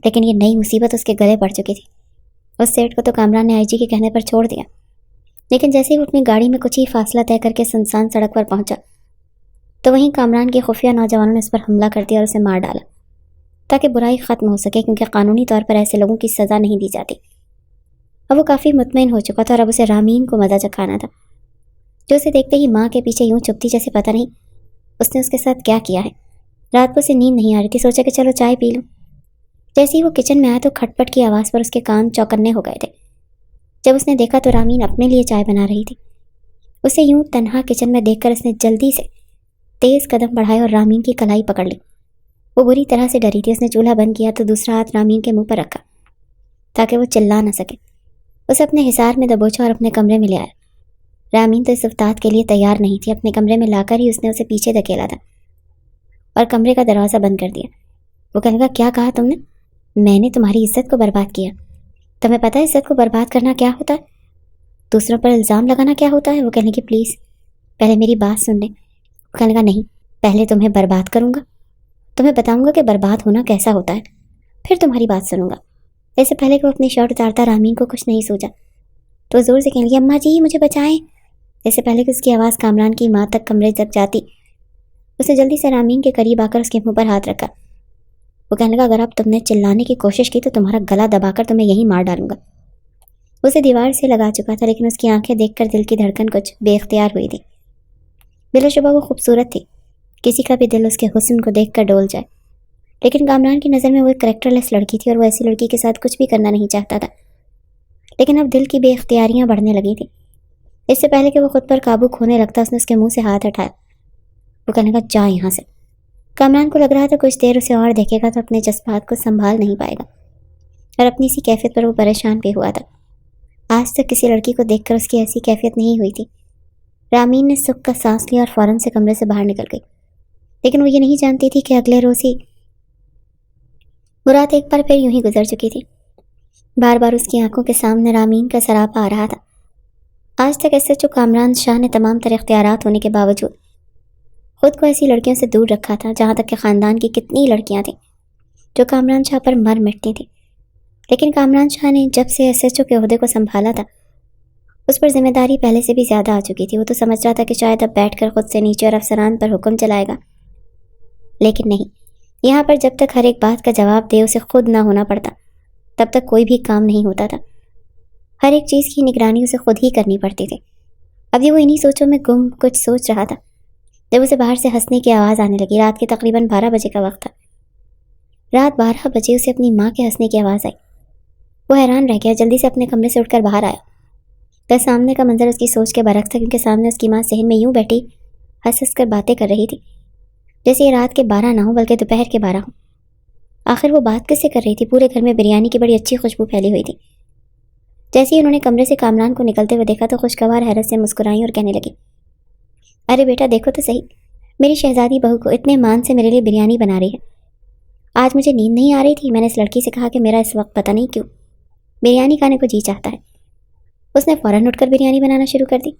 لیکن یہ نئی مصیبت اس کے گلے پڑ چکی تھی۔ اس سیٹھ کو تو کامران نے آئی جی کے کہنے پر چھوڑ دیا، لیکن جیسے ہی وہ اپنی گاڑی میں کچھ ہی فاصلہ طے کر کے سنسان سڑک پر پہنچا تو وہیں کامران کے خفیہ نوجوانوں نے اس پر حملہ کر دیا اور اسے مار ڈالا، تاکہ برائی ختم ہو سکے، کیونکہ قانونی طور پر ایسے لوگوں کی سزا نہیں دی جاتی۔ اب وہ کافی مطمئن ہو چکا تھا اور اب اسے رامین کو مزہ چکھانا تھا، جو اسے دیکھتے ہی ماں کے پیچھے یوں چپتی جیسے پتہ نہیں اس نے اس کے ساتھ کیا کیا ہے۔ رات کو اسے نیند نہیں آ رہی تھی، سوچا کہ چلو چائے پی لوں۔ جیسے ہی وہ کچن میں آیا تو کھٹ پٹ کی آواز پر اس کے کان چوکنے ہو گئے تھے۔ جب اس نے دیکھا تو رامین اپنے لیے چائے بنا رہی تھی۔ اسے یوں تنہا کچن میں دیکھ کر اس نے جلدی سے تیز قدم بڑھائے اور رامین کی کلائی پکڑ لی۔ وہ بری طرح سے ڈری تھی۔ اس نے چولہا بند کیا تو دوسرا ہاتھ رامین کے منہ پر رکھا تاکہ وہ چلا نہ سکے۔ اسے اپنے حصار میں دبوچا اور اپنے کمرے میں لے آیا۔ رامین تو اس افتاد کے لیے تیار نہیں تھی۔ اپنے کمرے میں لا کر ہی اس نے اسے پیچھے دھکیلا تھا اور کمرے کا دروازہ بند کر دیا۔ وہ کہنے لگا، کیا کہا تم نے؟ میں نے تمہاری عزت کو برباد کیا۔ تمہیں پتہ ہے عزت کو برباد کرنا کیا ہوتا ہے؟ دوسروں پر الزام لگانا کیا ہوتا ہے؟ وہ کہنے کی پلیز پہلے میری بات سن لیں۔ وہ کہنے لگا، نہیں، پہلے تمہیں برباد کروں گا، تمہیں بتاؤں گا کہ برباد ہونا کیسا ہوتا ہے، پھر تمہاری بات سنوں گا۔ اس سے پہلے کہ وہ اپنی شرٹ اتارتا رامین کو کچھ نہیں سوچا تو زور سے کہنے لگی، اماں جی مجھے بچائیں۔ اس سے پہلے کہ اس کی آواز کامران کی ماں تک کمرے تک جاتی، اسے جلدی سے رامین کے قریب آ کر اس کے منہ پر ہاتھ رکھا۔ وہ کہنے لگا، اگر اب تم نے چلانے کی کوشش کی تو تمہارا گلا دبا کر تمہیں یہیں مار ڈالوں گا۔ اسے دیوار سے لگا چکا تھا، لیکن اس کی آنکھیں دیکھ کر دل کی دھڑکن کچھ بے اختیار ہوئی تھی۔ بلا شبہ وہ خوبصورت تھی، کسی کا بھی دل اس کے حسن کو دیکھ کر ڈول جائے، لیکن کامران کی نظر میں وہ ایک کریکٹر لیس لڑکی تھی اور وہ ایسی لڑکی کے ساتھ کچھ بھی کرنا نہیں چاہتا تھا۔ لیکن اب دل کی بے اختیاریاں بڑھنے لگی تھیں۔ اس سے پہلے کہ وہ خود پر قابو کھونے لگتا اس نے اس کے منہ سے ہاتھ ہٹایا۔ وہ کہنے لگا، جا یہاں سے۔ کامران کو لگ رہا تھا کچھ دیر اسے اور دیکھے گا تو اپنے جذبات کو سنبھال نہیں پائے گا، اور اپنی سی کیفیت پر وہ پریشان بھی ہوا تھا۔ آج تک کسی لڑکی کو دیکھ کر اس کی ایسی کیفیت نہیں ہوئی تھی۔ رامین نے سکھ کا سانس لیا اور فوراً سے کمرے سے باہر نکل گئی، لیکن وہ یہ نہیں جانتی تھی کہ اگلے روز ہی رات ایک بار پھر یوں ہی گزر چکی تھی۔ بار بار اس کی آنکھوں کے سامنے رامین کا سراپا آ رہا تھا۔ آج تک ایس ایچ او کامران شاہ نے تمام تر اختیارات ہونے کے باوجود خود کو ایسی لڑکیوں سے دور رکھا تھا، جہاں تک کہ خاندان کی کتنی لڑکیاں تھیں جو کامران شاہ پر مر مٹتی تھیں، لیکن کامران شاہ نے جب سے ایس ایچ او کے عہدے کو سنبھالا تھا اس پر ذمہ داری پہلے سے بھی زیادہ آ چکی تھی۔ وہ تو سمجھ رہا تھا کہ شاید اب بیٹھ کر خود سے نیچے اور افسران پر حکم چلائے گا، لیکن نہیں، یہاں پر جب تک ہر ایک بات کا جواب دے اسے خود نہ ہونا پڑتا تب تک کوئی بھی کام نہیں ہوتا تھا۔ ہر ایک چیز کی نگرانی اسے خود ہی کرنی پڑتی تھی۔ ابھی وہ انہی سوچوں میں گم کچھ سوچ رہا تھا جب اسے باہر سے ہنسنے کی آواز آنے لگی۔ رات کے تقریباً 12 بجے کا وقت تھا۔ رات 12 بجے اسے اپنی ماں کے ہنسنے کی آواز آئی۔ وہ حیران رہ گیا، جلدی سے اپنے کمرے سے اٹھ کر باہر آیا۔ تو سامنے کا منظر اس کی سوچ کے برعکس تھا، کیونکہ سامنے اس کی ماں صحن میں یوں بیٹھی ہنس ہنس کر باتیں کر رہی تھی جیسے یہ رات کے 12 نہ ہوں بلکہ دوپہر کے 12 ہوں۔ آخر وہ بات کس سے کر رہی تھی؟ پورے گھر میں بریانی کی بڑی اچھی خوشبو پھیلی ہوئی تھی۔ جیسے ہی انہوں نے کمرے سے کامران کو نکلتے ہوئے دیکھا تو خوشگوار حیرت سے مسکرائیں اور کہنے لگی، ارے بیٹا دیکھو تو صحیح، میری شہزادی بہو کو اتنے مان سے میرے لیے بریانی بنا رہی ہے۔ آج مجھے نیند نہیں آ رہی تھی، میں نے اس لڑکی سے کہا کہ میرا اس وقت پتہ نہیں کیوں بریانی کھانے کو جی چاہتا ہے۔ اس نے فوراً اٹھ کر بریانی بنانا شروع کر دی۔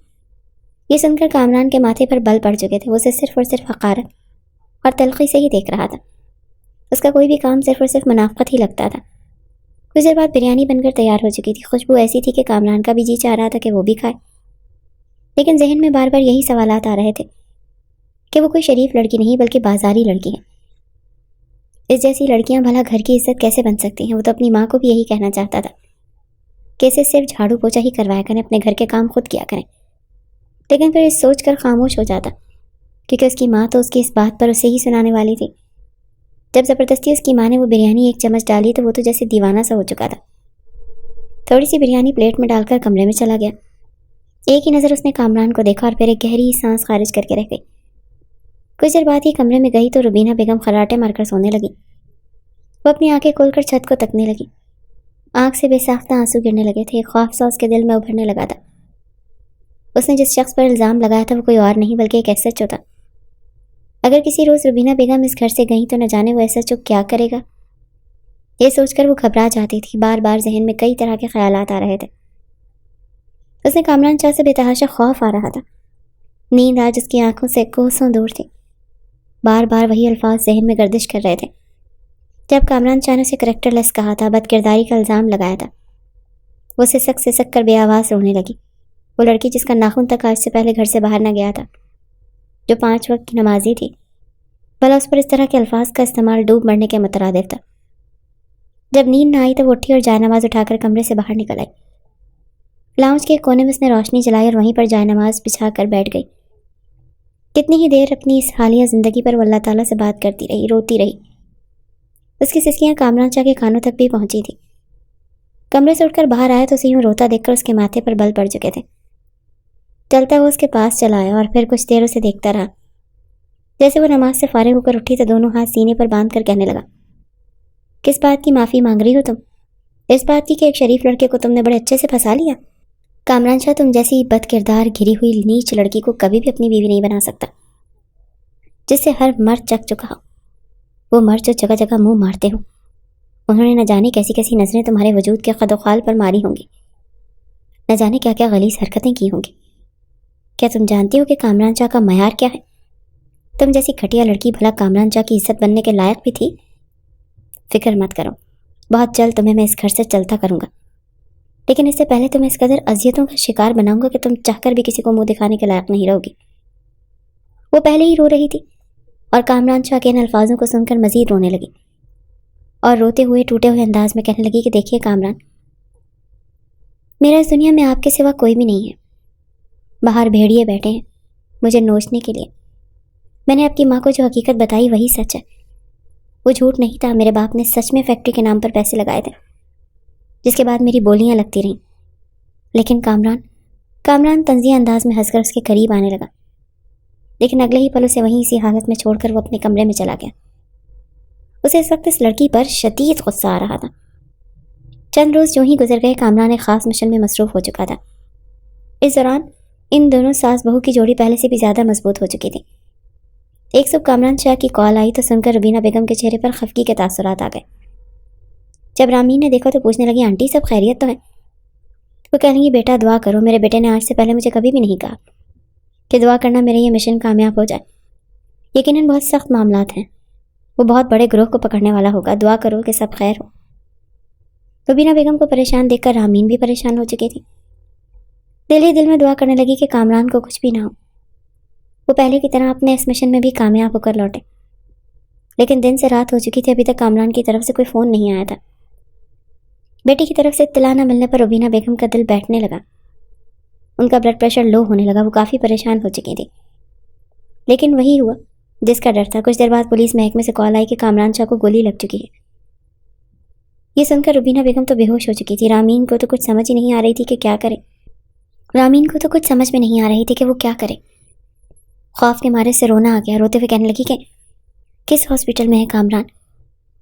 یہ سن کر کامران کے ماتھے پر بل پڑ چکے تھے۔ وہ اسے صرف اور صرف حقارت اور تلخی سے ہی دیکھ رہا تھا۔ اس کا کوئی بھی کام صرف اور صرف منافقت ہی لگتا تھا۔ کچھ دیر بعد بریانی بن کر تیار ہو چکی تھی۔ خوشبو ایسی تھی کہ کامران کا بھی جی چاہ رہا تھا کہ وہ بھی کھائے، لیکن ذہن میں بار بار یہی سوالات آ رہے تھے کہ وہ کوئی شریف لڑکی نہیں بلکہ بازاری لڑکی ہے۔ اس جیسی لڑکیاں بھلا گھر کی عزت کیسے بن سکتی ہیں؟ وہ تو اپنی ماں کو بھی یہی کہنا چاہتا تھا کہ اسے صرف جھاڑو پوچھا ہی کروایا کریں، اپنے گھر کے کام خود کیا کریں، لیکن پھر اس سوچ کر خاموش ہو جاتا کیونکہ اس کی ماں تو اس کی اس بات پر اسے ہی سنانے والی تھی۔ جب زبردستی اس کی ماں نے وہ بریانی ایک چمچ ڈالی تو وہ تو جیسے دیوانہ سا ہو چکا تھا۔ تھوڑی سی بریانی پلیٹ میں ڈال کر کمرے میں چلا گیا۔ ایک ہی نظر اس نے کامران کو دیکھا اور پھر ایک گہری سانس خارج کر کے رہ گئی۔ کچھ دیر بعد ہی کمرے میں گئی تو روبینہ بیگم خراٹے مار کر سونے لگی۔ وہ اپنی آنکھیں کھول کر چھت کو تکنے لگی۔ آنکھ سے بے ساختہ آنسو گرنے لگے تھے. خوف سا اس کے دل میں ابھرنے لگا تھا. اس نے جس شخص پر الزام لگایا تھا وہ کوئی اور نہیں بلکہ ایک ایس ایچ او تھا. اگر کسی روز روبینہ بیگم اس گھر سے گئیں تو نہ جانے وہ ایس ایچ او کیا کرے گا. یہ سوچ کر وہ گھبرا جاتی تھی. بار بار ذہن میں کئی طرح کے خیالات آ رہے تھے. اس نے کامران شاہ سے بے تحاشا خوف آ رہا تھا. نیند آج اس کی آنکھوں سے کوسوں دور تھی. بار بار وہی الفاظ ذہن میں گردش کر رہے تھے جب کامران شاہ نے اسے کریکٹر لیس کہا تھا، بد کرداری کا الزام لگایا تھا. وہ سسک کر بے آواز رونے لگی. وہ لڑکی جس کا ناخن تک آج سے پہلے گھر سے باہر نہ گیا تھا، جو 5 وقت کی نمازی تھی، بھلا اس پر اس طرح کے الفاظ کا استعمال ڈوب مرنے کے مترادف تھا. جب نیند نہ آئی تو وہ اٹھی اور جائے نماز اٹھا کر کمرے سے باہر نکل آئی. لاؤنج کے کونے میں اس نے روشنی جلائی اور وہیں پر جائے نماز بچھا کر بیٹھ گئی. کتنی ہی دیر اپنی اس حالیہ زندگی پر وہ اللہ تعالیٰ سے بات کرتی رہی، روتی رہی. اس کی سسکیاں کامران شاہ کے کانوں تک بھی پہنچی تھی. کمرے سے اٹھ کر باہر آیا تو اسے یوں روتا دیکھ کر اس کے ماتھے پر بل پڑ چکے تھے. چلتا وہ اس کے پاس چلا آیا اور پھر کچھ دیر اسے دیکھتا رہا. جیسے وہ نماز سے فارغ ہو کر اٹھی تو دونوں ہاتھ سینے پر باندھ کر کہنے لگا، کس بات کی معافی مانگ رہی ہو تم؟ اس بات کی کہ ایک شریف لڑکے کو تم نے بڑے اچھے سے پھنسا لیا. کامران شاہ تم جیسی بد کردار گھری ہوئی نیچ لڑکی کو کبھی بھی اپنی بیوی نہیں بنا سکتا، جس سے ہر مرد چک چکا ہو. وہ مرد جو جگہ جگہ منہ مارتے ہوں، انہوں نے نہ جانے کیسی کیسی نظریں تمہارے وجود کے خد و خال پر ماری ہوں گی، نہ جانے کیا کیا غلیظ حرکتیں کی ہوں گی. کیا تم جانتی ہو کہ کامران شاہ کا معیار کیا ہے؟ تم جیسی گھٹیا لڑکی بھلا کامران شاہ کی عزت بننے کے لائق بھی تھی؟ فکر مت کرو، بہت جلد تمہیں میں اس گھر سے چلتا کروں گا، لیکن اس سے پہلے تمہیں اس قدر اذیتوں کا شکار بناؤں گا کہ تم چاہ کر بھی کسی کو منہ دکھانے کے لائق نہیں رہو گی. وہ پہلے ہی رو رہی تھی اور کامران شاہ کے ان الفاظوں کو سن کر مزید رونے لگی اور روتے ہوئے ٹوٹے ہوئے انداز میں کہنے لگی کہ دیکھیے کامران، میرا اس دنیا میں آپ کے سوا کوئی بھی نہیں ہے. باہر بھیڑیے بیٹھے ہیں مجھے نوچنے کے لیے. میں نے آپ کی ماں کو جو حقیقت بتائی وہی سچ ہے، وہ جھوٹ نہیں تھا. میرے باپ نے سچ میں فیکٹری کے نام پر پیسے لگائے تھے، جس کے بعد میری بولیاں لگتی رہیں. لیکن کامران طنزیہ انداز میں ہنس کر اس کے قریب آنے لگا، لیکن اگلے ہی پل اسے وہیں اسی حالت میں چھوڑ کر وہ اپنے کمرے میں چلا گیا. اسے اس وقت اس لڑکی پر شدید غصہ آ رہا تھا. چند روز جو ہی گزر گئے کامران ایک خاص مشن میں مصروف ہو چکا تھا. اس دوران ان دونوں ساس بہو کی جوڑی پہلے سے بھی زیادہ مضبوط ہو چکی تھی. ایک صبح کامران شاہ کی کال آئی تو سن کر روبینہ بیگم کے چہرے پر خفگی کے تاثرات آ گئے. جب رامین نے دیکھا تو پوچھنے لگی، آنٹی سب خیریت تو ہے؟ وہ کہنے لگی، بیٹا دعا کرو. میرے بیٹے نے آج سے پہلے مجھے کبھی بھی نہیں کہا کہ دعا کرنا میرا یہ مشن کامیاب ہو جائے. یقیناً بہت سخت معاملات ہیں، وہ بہت بڑے گروہ کو پکڑنے والا ہوگا. دعا کرو کہ سب خیر ہو. روبینہ بیگم کو پریشان دیکھ کر رامین بھی پریشان ہو چکی تھی. دل ہی دل میں دعا کرنے لگی کہ کامران کو کچھ بھی نہ ہو، وہ پہلے کی طرح اپنے اس مشن میں بھی کامیاب ہو کر لوٹے. لیکن دن سے رات ہو چکی تھی، ابھی تک کامران کی طرف سے کوئی فون نہیں آیا تھا. بیٹی کی طرف سے اطلاع نہ ملنے پر روبینہ بیگم کا دل بیٹھنے لگا. ان کا بلڈ پریشر لو ہونے لگا. وہ کافی پریشان ہو چکی تھی. لیکن وہی ہوا جس کا ڈر تھا. کچھ دیر بعد پولیس محکمے سے کال آئی کہ کامران شاہ کو گولی لگ چکی ہے. یہ سن کر روبینہ بیگم تو بے ہوش ہو چکی تھی. رامین کو تو کچھ سمجھ ہی نہیں آ رہی تھی کہ کیا کرے. خوف کے مارے سے رونا آ گیا. روتے ہوئے کہنے لگی کہ کس ہاسپٹل میں ہے کامران؟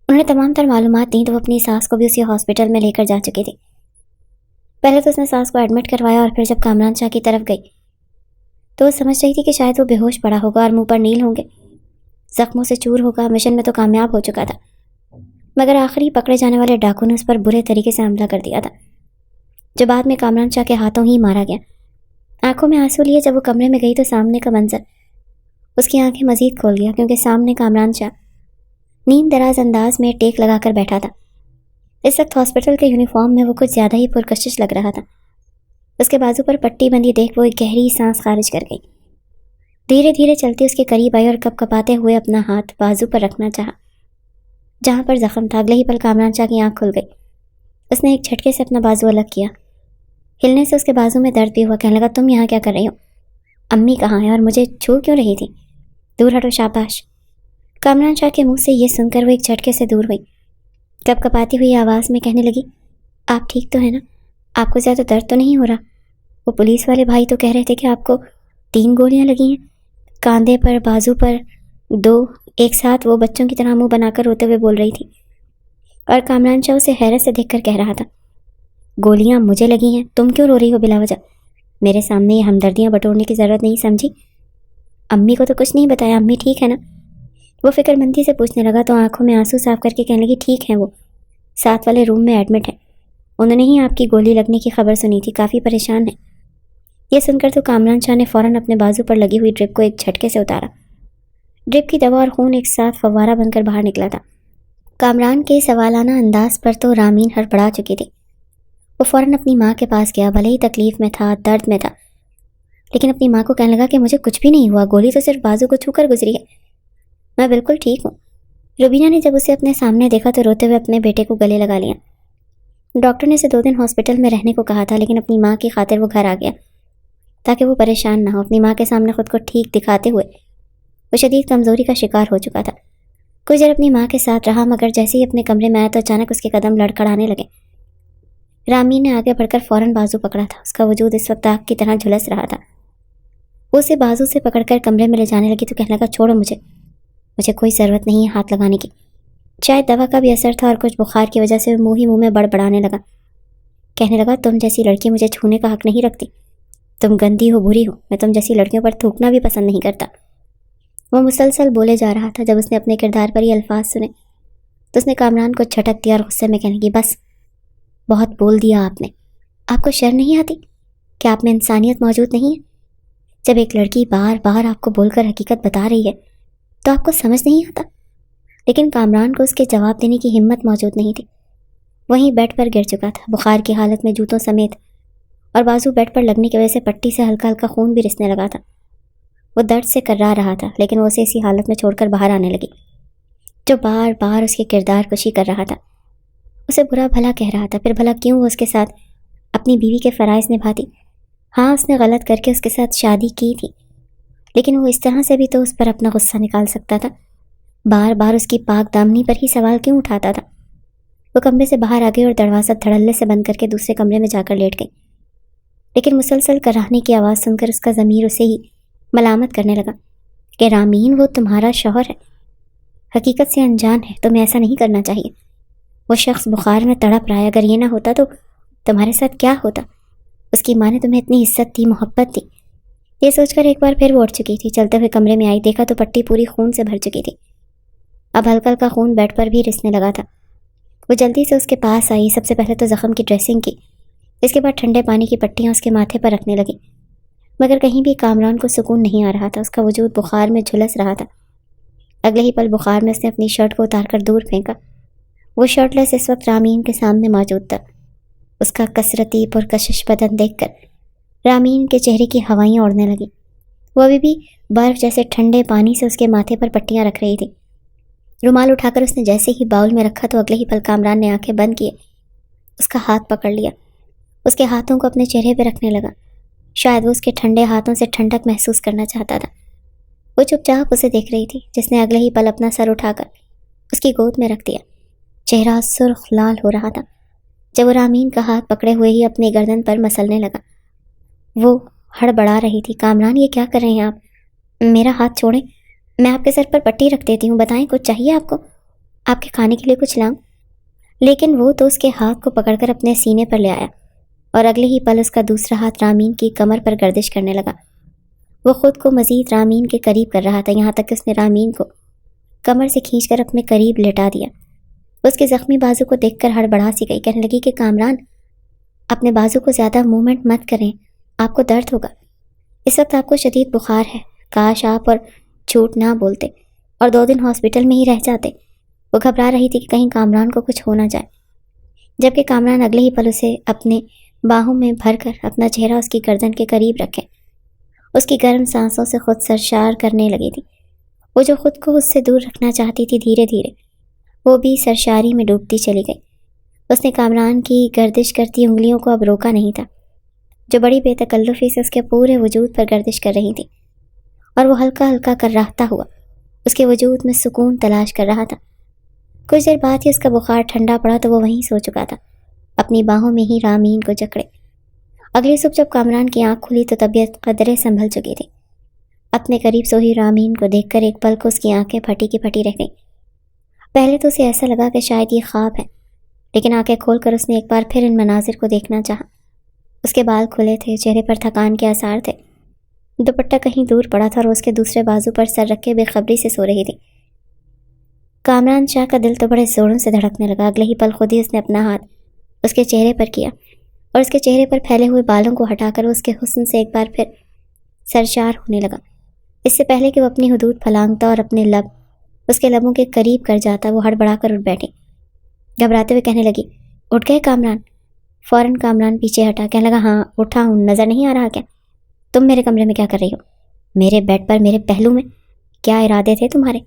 انہوں نے تمام تر معلومات دیں تو وہ اپنی ساس کو بھی اسی ہاسپٹل میں لے کر جا چکی تھی. پہلے تو اس نے ساس کو ایڈمٹ کروایا اور پھر جب کامران شاہ کی طرف گئی تو وہ سمجھ رہی تھی کہ شاید وہ بے ہوش پڑا ہوگا اور منہ پر نیل ہوں گے، زخموں سے چور ہوگا. مشن میں تو کامیاب ہو چکا تھا، مگر آخری پکڑے جانے والے ڈاکو نے اس پر برے طریقے سے حملہ کر دیا تھا، جو بعد میں کامران شاہ کے ہاتھوں ہی مارا گیا. آنکھوں میں آنسو لیے جب وہ کمرے میں گئی تو سامنے کا منظر اس کی آنکھیں مزید کھول گیا، کیونکہ سامنے کامران شاہ نیند دراز انداز میں ٹیک لگا کر بیٹھا تھا. اس وقت ہاسپٹل کے یونیفارم میں وہ کچھ زیادہ ہی پرکشش لگ رہا تھا. اس کے بازو پر پٹی بندی دیکھ وہ ایک گہری سانس خارج کر گئی. دھیرے دھیرے چلتی اس کے قریب آئی اور کپ کپاتے ہوئے اپنا ہاتھ بازو پر رکھنا چاہا جہاں پر زخم تھا. اگلے ہی پل کامران شاہ کی آنکھ کھل گئی. اس نے ایک جھٹکے سے اپنا بازو الگ کیا. ہلنے سے اس کے بازو میں درد بھی ہوا. کہنے لگا، تم یہاں کیا کر رہی ہو؟ امی کہاں ہیں اور مجھے چھو کیوں رہی تھی؟ دور ہٹو. شاباش. کامران شاہ کے منہ سے یہ سن کر وہ ایک جھٹکے سے دور ہوئی. کپ کپاتی ہوئی آواز میں کہنے لگی، آپ ٹھیک تو ہیں نا؟ آپ کو زیادہ درد تو نہیں ہو رہا؟ وہ پولیس والے بھائی تو کہہ رہے تھے کہ آپ کو 3 گولیاں لگی ہیں، کاندھے پر، بازو پر 2 ایک ساتھ. وہ بچوں کی طرح منہ بنا کر روتے ہوئے بول رہی تھی اور کامران شاہ اسے حیرت سے دیکھ کر کہہ رہا تھا، گولیاں مجھے لگی ہیں، تم کیوں رو رہی ہو بلا وجہ؟ میرے سامنے یہ ہمدردیاں بٹورنے کی ضرورت نہیں سمجھی؟ امی کو تو کچھ نہیں بتایا، امی ٹھیک ہے نا؟ وہ فکر مندی سے پوچھنے لگا تو آنکھوں میں آنسو صاف کر کے کہنے لگی ٹھیک ہیں، وہ ساتھ والے روم میں ایڈمٹ ہے، انہوں نے ہی آپ کی گولی لگنے کی خبر سنی تھی، کافی پریشان ہے۔ یہ سن کر تو کامران شاہ نے فوراً اپنے بازو پر لگی ہوئی ڈرپ کو ایک جھٹکے سے اتارا۔ ڈرپ کی دوا اور خون ایک ساتھ فوارہ بن کر باہر نکلا تھا۔ کامران کے سوالانہ انداز پر تو رامین ہڑبڑا چکی تھی۔ وہ فوراً اپنی ماں کے پاس گیا، بھلے ہی تکلیف میں تھا، درد میں تھا، لیکن اپنی ماں کو کہنے لگا کہ مجھے کچھ بھی نہیں ہوا، گولی تو صرف بازو کو چھو کر گزری ہے، میں بالکل ٹھیک ہوں۔ روبینہ نے جب اسے اپنے سامنے دیکھا تو روتے ہوئے اپنے بیٹے کو گلے لگا لیا۔ ڈاکٹر نے اسے 2 دن ہاسپٹل میں رہنے کو کہا تھا، لیکن اپنی ماں کی خاطر وہ گھر آ گیا تاکہ وہ پریشان نہ ہو۔ اپنی ماں کے سامنے خود کو ٹھیک دکھاتے ہوئے وہ شدید کمزوری کا شکار ہو چکا تھا۔ کچھ دیر اپنی ماں کے ساتھ رہا، مگر جیسے ہی اپنے کمرے میں آیا تو اچانک اس کے قدم لڑکھڑانے لگے۔ رامین نے آگے بڑھ کر فوراً بازو پکڑا تھا، اس کا وجود اس وقت آگ کی طرح جھلس رہا تھا۔ وہ اسے بازو سے پکڑ کر کمرے میں لے جانے لگی تو کہنے لگا چھوڑو مجھے کوئی ضرورت نہیں ہے ہاتھ لگانے کی۔ شاید دوا کا بھی اثر تھا اور کچھ بخار کی وجہ سے منہ ہی منہ میں بڑبڑانے لگا، کہنے لگا تم جیسی لڑکی مجھے چھونے کا حق نہیں رکھتی، تم گندی ہو، بری ہو، میں تم جیسی لڑکیوں پر تھوکنا بھی پسند نہیں کرتا۔ وہ مسلسل بولے جا رہا تھا۔ جب اس نے اپنے کردار پر یہ الفاظ سنے تو اس نے کامران کو جھٹک دیا اور غصے میں کہنے لگی بس بہت بول دیا آپ نے، آپ کو شرم نہیں آتی کہ آپ میں انسانیت موجود نہیں ہے؟ جب ایک لڑکی بار بار آپ کو بول کر حقیقت بتا رہی ہے تو آپ کو سمجھ نہیں آتا؟ لیکن کامران کو اس کے جواب دینے کی ہمت موجود نہیں تھی۔ وہیں بیڈ پر گر چکا تھا، بخار کی حالت میں، جوتوں سمیت، اور بازو بیڈ پر لگنے کی وجہ سے پٹی سے ہلکا ہلکا خون بھی رسنے لگا تھا۔ وہ درد سے کرا رہا تھا، لیکن وہ اسے اسی حالت میں چھوڑ کر باہر آنے لگی جو بار بار اس کے کردار کشی کر رہا تھا، اسے برا بھلا کہہ رہا تھا۔ پھر بھلا کیوں وہ اس کے ساتھ اپنی بیوی کے فرائض نبھاتی؟ ہاں، اس نے غلط کر کے اس کے ساتھ شادی کی تھی، لیکن وہ اس طرح سے بھی تو اس پر اپنا غصہ نکال سکتا تھا۔ بار بار اس کی پاک دامنی پر ہی سوال کیوں اٹھاتا تھا؟ وہ کمرے سے باہر آ گئی اور دروازہ دھڑلے سے بند کر کے دوسرے کمرے میں جا کر لیٹ گئی، لیکن مسلسل کراہنے کی آواز سن کر اس کا ضمیر اسے ہی ملامت کرنے لگا کہ رامین وہ تمہارا شوہر ہے، حقیقت سے انجان ہے، تمہیں ایسا نہیں کرنا چاہیے۔ وہ شخص بخار میں تڑپ رہا ہے، اگر یہ نہ ہوتا تو تمہارے ساتھ کیا ہوتا؟ اس کی ماں نے تمہیں اتنی عزت دی، محبت دی۔ یہ سوچ کر ایک بار پھر وہ اٹھ چکی تھی، چلتے ہوئے کمرے میں آئی، دیکھا تو پٹی پوری خون سے بھر چکی تھی، اب ہلکا ہلکا خون بیڈ پر بھی رسنے لگا تھا۔ وہ جلدی سے اس کے پاس آئی، سب سے پہلے تو زخم کی ڈریسنگ کی، اس کے بعد ٹھنڈے پانی کی پٹیاں اس کے ماتھے پر رکھنے لگی، مگر کہیں بھی کامران کو سکون نہیں آ رہا تھا، اس کا وجود بخار میں جھلس رہا تھا۔ اگلے ہی پل بخار میں اس نے اپنی شرٹ کو اتار کر دور پھینکا۔ وہ شرٹ لیس اس وقت رامین کے سامنے موجود تھا۔ اس کا کثرتی پرکشش بدن دیکھ کر رامین کے چہرے کی ہوائیں اڑنے لگی۔ وہ ابھی بھی برف جیسے ٹھنڈے پانی سے اس کے ماتھے پر پٹیاں رکھ رہی تھی۔ رومال اٹھا کر اس نے جیسے ہی باؤل میں رکھا تو اگلے ہی پل کامران نے آنکھیں بند کیے اس کا ہاتھ پکڑ لیا، اس کے ہاتھوں کو اپنے چہرے پہ رکھنے لگا۔ شاید وہ اس کے ٹھنڈے ہاتھوں سے ٹھنڈک محسوس کرنا چاہتا تھا۔ وہ چپ چاپ اسے دیکھ رہی تھی، جس نے اگلے ہی پل اپنا سر اٹھا کر اس کی گود میں رکھ دیا۔ چہرہ سرخ لال ہو رہا تھا جب وہ رامین کا ہاتھ پکڑے ہوئے ہی اپنی گردن پر مسلنے لگا۔ وہ ہڑبڑا رہی تھی، کامران یہ کیا کر رہے ہیں آپ؟ میرا ہاتھ چھوڑیں، میں آپ کے سر پر پٹی رکھ دیتی ہوں، بتائیں کچھ چاہیے آپ کو؟ آپ کے کھانے کے لیے کچھ لاؤں؟ لیکن وہ تو اس کے ہاتھ کو پکڑ کر اپنے سینے پر لے آیا اور اگلے ہی پل اس کا دوسرا ہاتھ رامین کی کمر پر گردش کرنے لگا۔ وہ خود کو مزید رامین کے قریب کر رہا تھا، یہاں تک کہ اس نے رامین کو کمر سے کھینچ کر اپنے قریب لٹا دیا۔ اس کے زخمی بازو کو دیکھ کر ہڑبڑا سی گئی، کہنے لگی کہ کامران اپنے بازو کو زیادہ موومنٹ مت کریں، آپ کو درد ہوگا، اس وقت آپ کو شدید بخار ہے، کاش آپ اور جھوٹ نہ بولتے اور 2 دن ہاسپٹل میں ہی رہ جاتے۔ وہ گھبرا رہی تھی کہ کہیں کامران کو کچھ ہو نہ جائے، جبکہ کامران اگلے ہی پل اسے اپنے باہوں میں بھر کر اپنا چہرہ اس کی گردن کے قریب رکھے، اس کی گرم سانسوں سے خود سرشار کرنے لگی تھی۔ وہ جو خود کو اس سے دور رکھنا چاہتی تھی، دھیرے دھیرے وہ بھی سرشاری میں ڈوبتی چلی گئی۔ اس نے کامران کی گردش کرتی انگلیوں کو اب روکا نہیں تھا، جو بڑی بے تکلفی سے اس کے پورے وجود پر گردش کر رہی تھی، اور وہ ہلکا ہلکا کر رہتا ہوا اس کے وجود میں سکون تلاش کر رہا تھا۔ کچھ دیر بعد ہی اس کا بخار ٹھنڈا پڑا تو وہ وہیں سو چکا تھا، اپنی باہوں میں ہی رامین کو جکڑے۔ اگلی صبح جب کامران کی آنکھ کھلی تو طبیعت قدرے سنبھل چکی تھی۔ اپنے قریب سوئی رامین کو دیکھ کر ایک پل کو اس کی آنکھیں پھٹی کی پھٹی رہ گئیں۔ پہلے تو اسے ایسا لگا کہ شاید یہ خواب ہے، لیکن آنکھیں کھول کر اس نے ایک بار پھر ان مناظر کو دیکھنا چاہا۔ اس کے بال کھلے تھے، چہرے پر تھکان کے آثار تھے، دوپٹہ کہیں دور پڑا تھا اور اس کے دوسرے بازو پر سر رکھ کے بے خبری سے سو رہی تھی۔ کامران شاہ کا دل تو بڑے زوروں سے دھڑکنے لگا۔ اگلے ہی پل خود ہی اس نے اپنا ہاتھ اس کے چہرے پر کیا اور اس کے چہرے پر پھیلے ہوئے بالوں کو ہٹا کر اس کے حسن سے ایک بار پھر سرشار ہونے لگا۔ اس سے پہلے کہ وہ اپنی حدود پھلانگتا اور اپنے لب اس کے لبوں کے قریب کر جاتا، وہ ہڑبڑا کر اٹھ بیٹھی، گھبراتے ہوئے کہنے لگی، اٹھ گئے کامران؟ فوراً کامران پیچھے ہٹا، کہنے لگا، ہاں اٹھا ہوں، نظر نہیں آ رہا کیا؟ تم میرے کمرے میں کیا کر رہی ہو؟ میرے بیڈ پر، میرے پہلو میں؟ کیا ارادے تھے تمہارے؟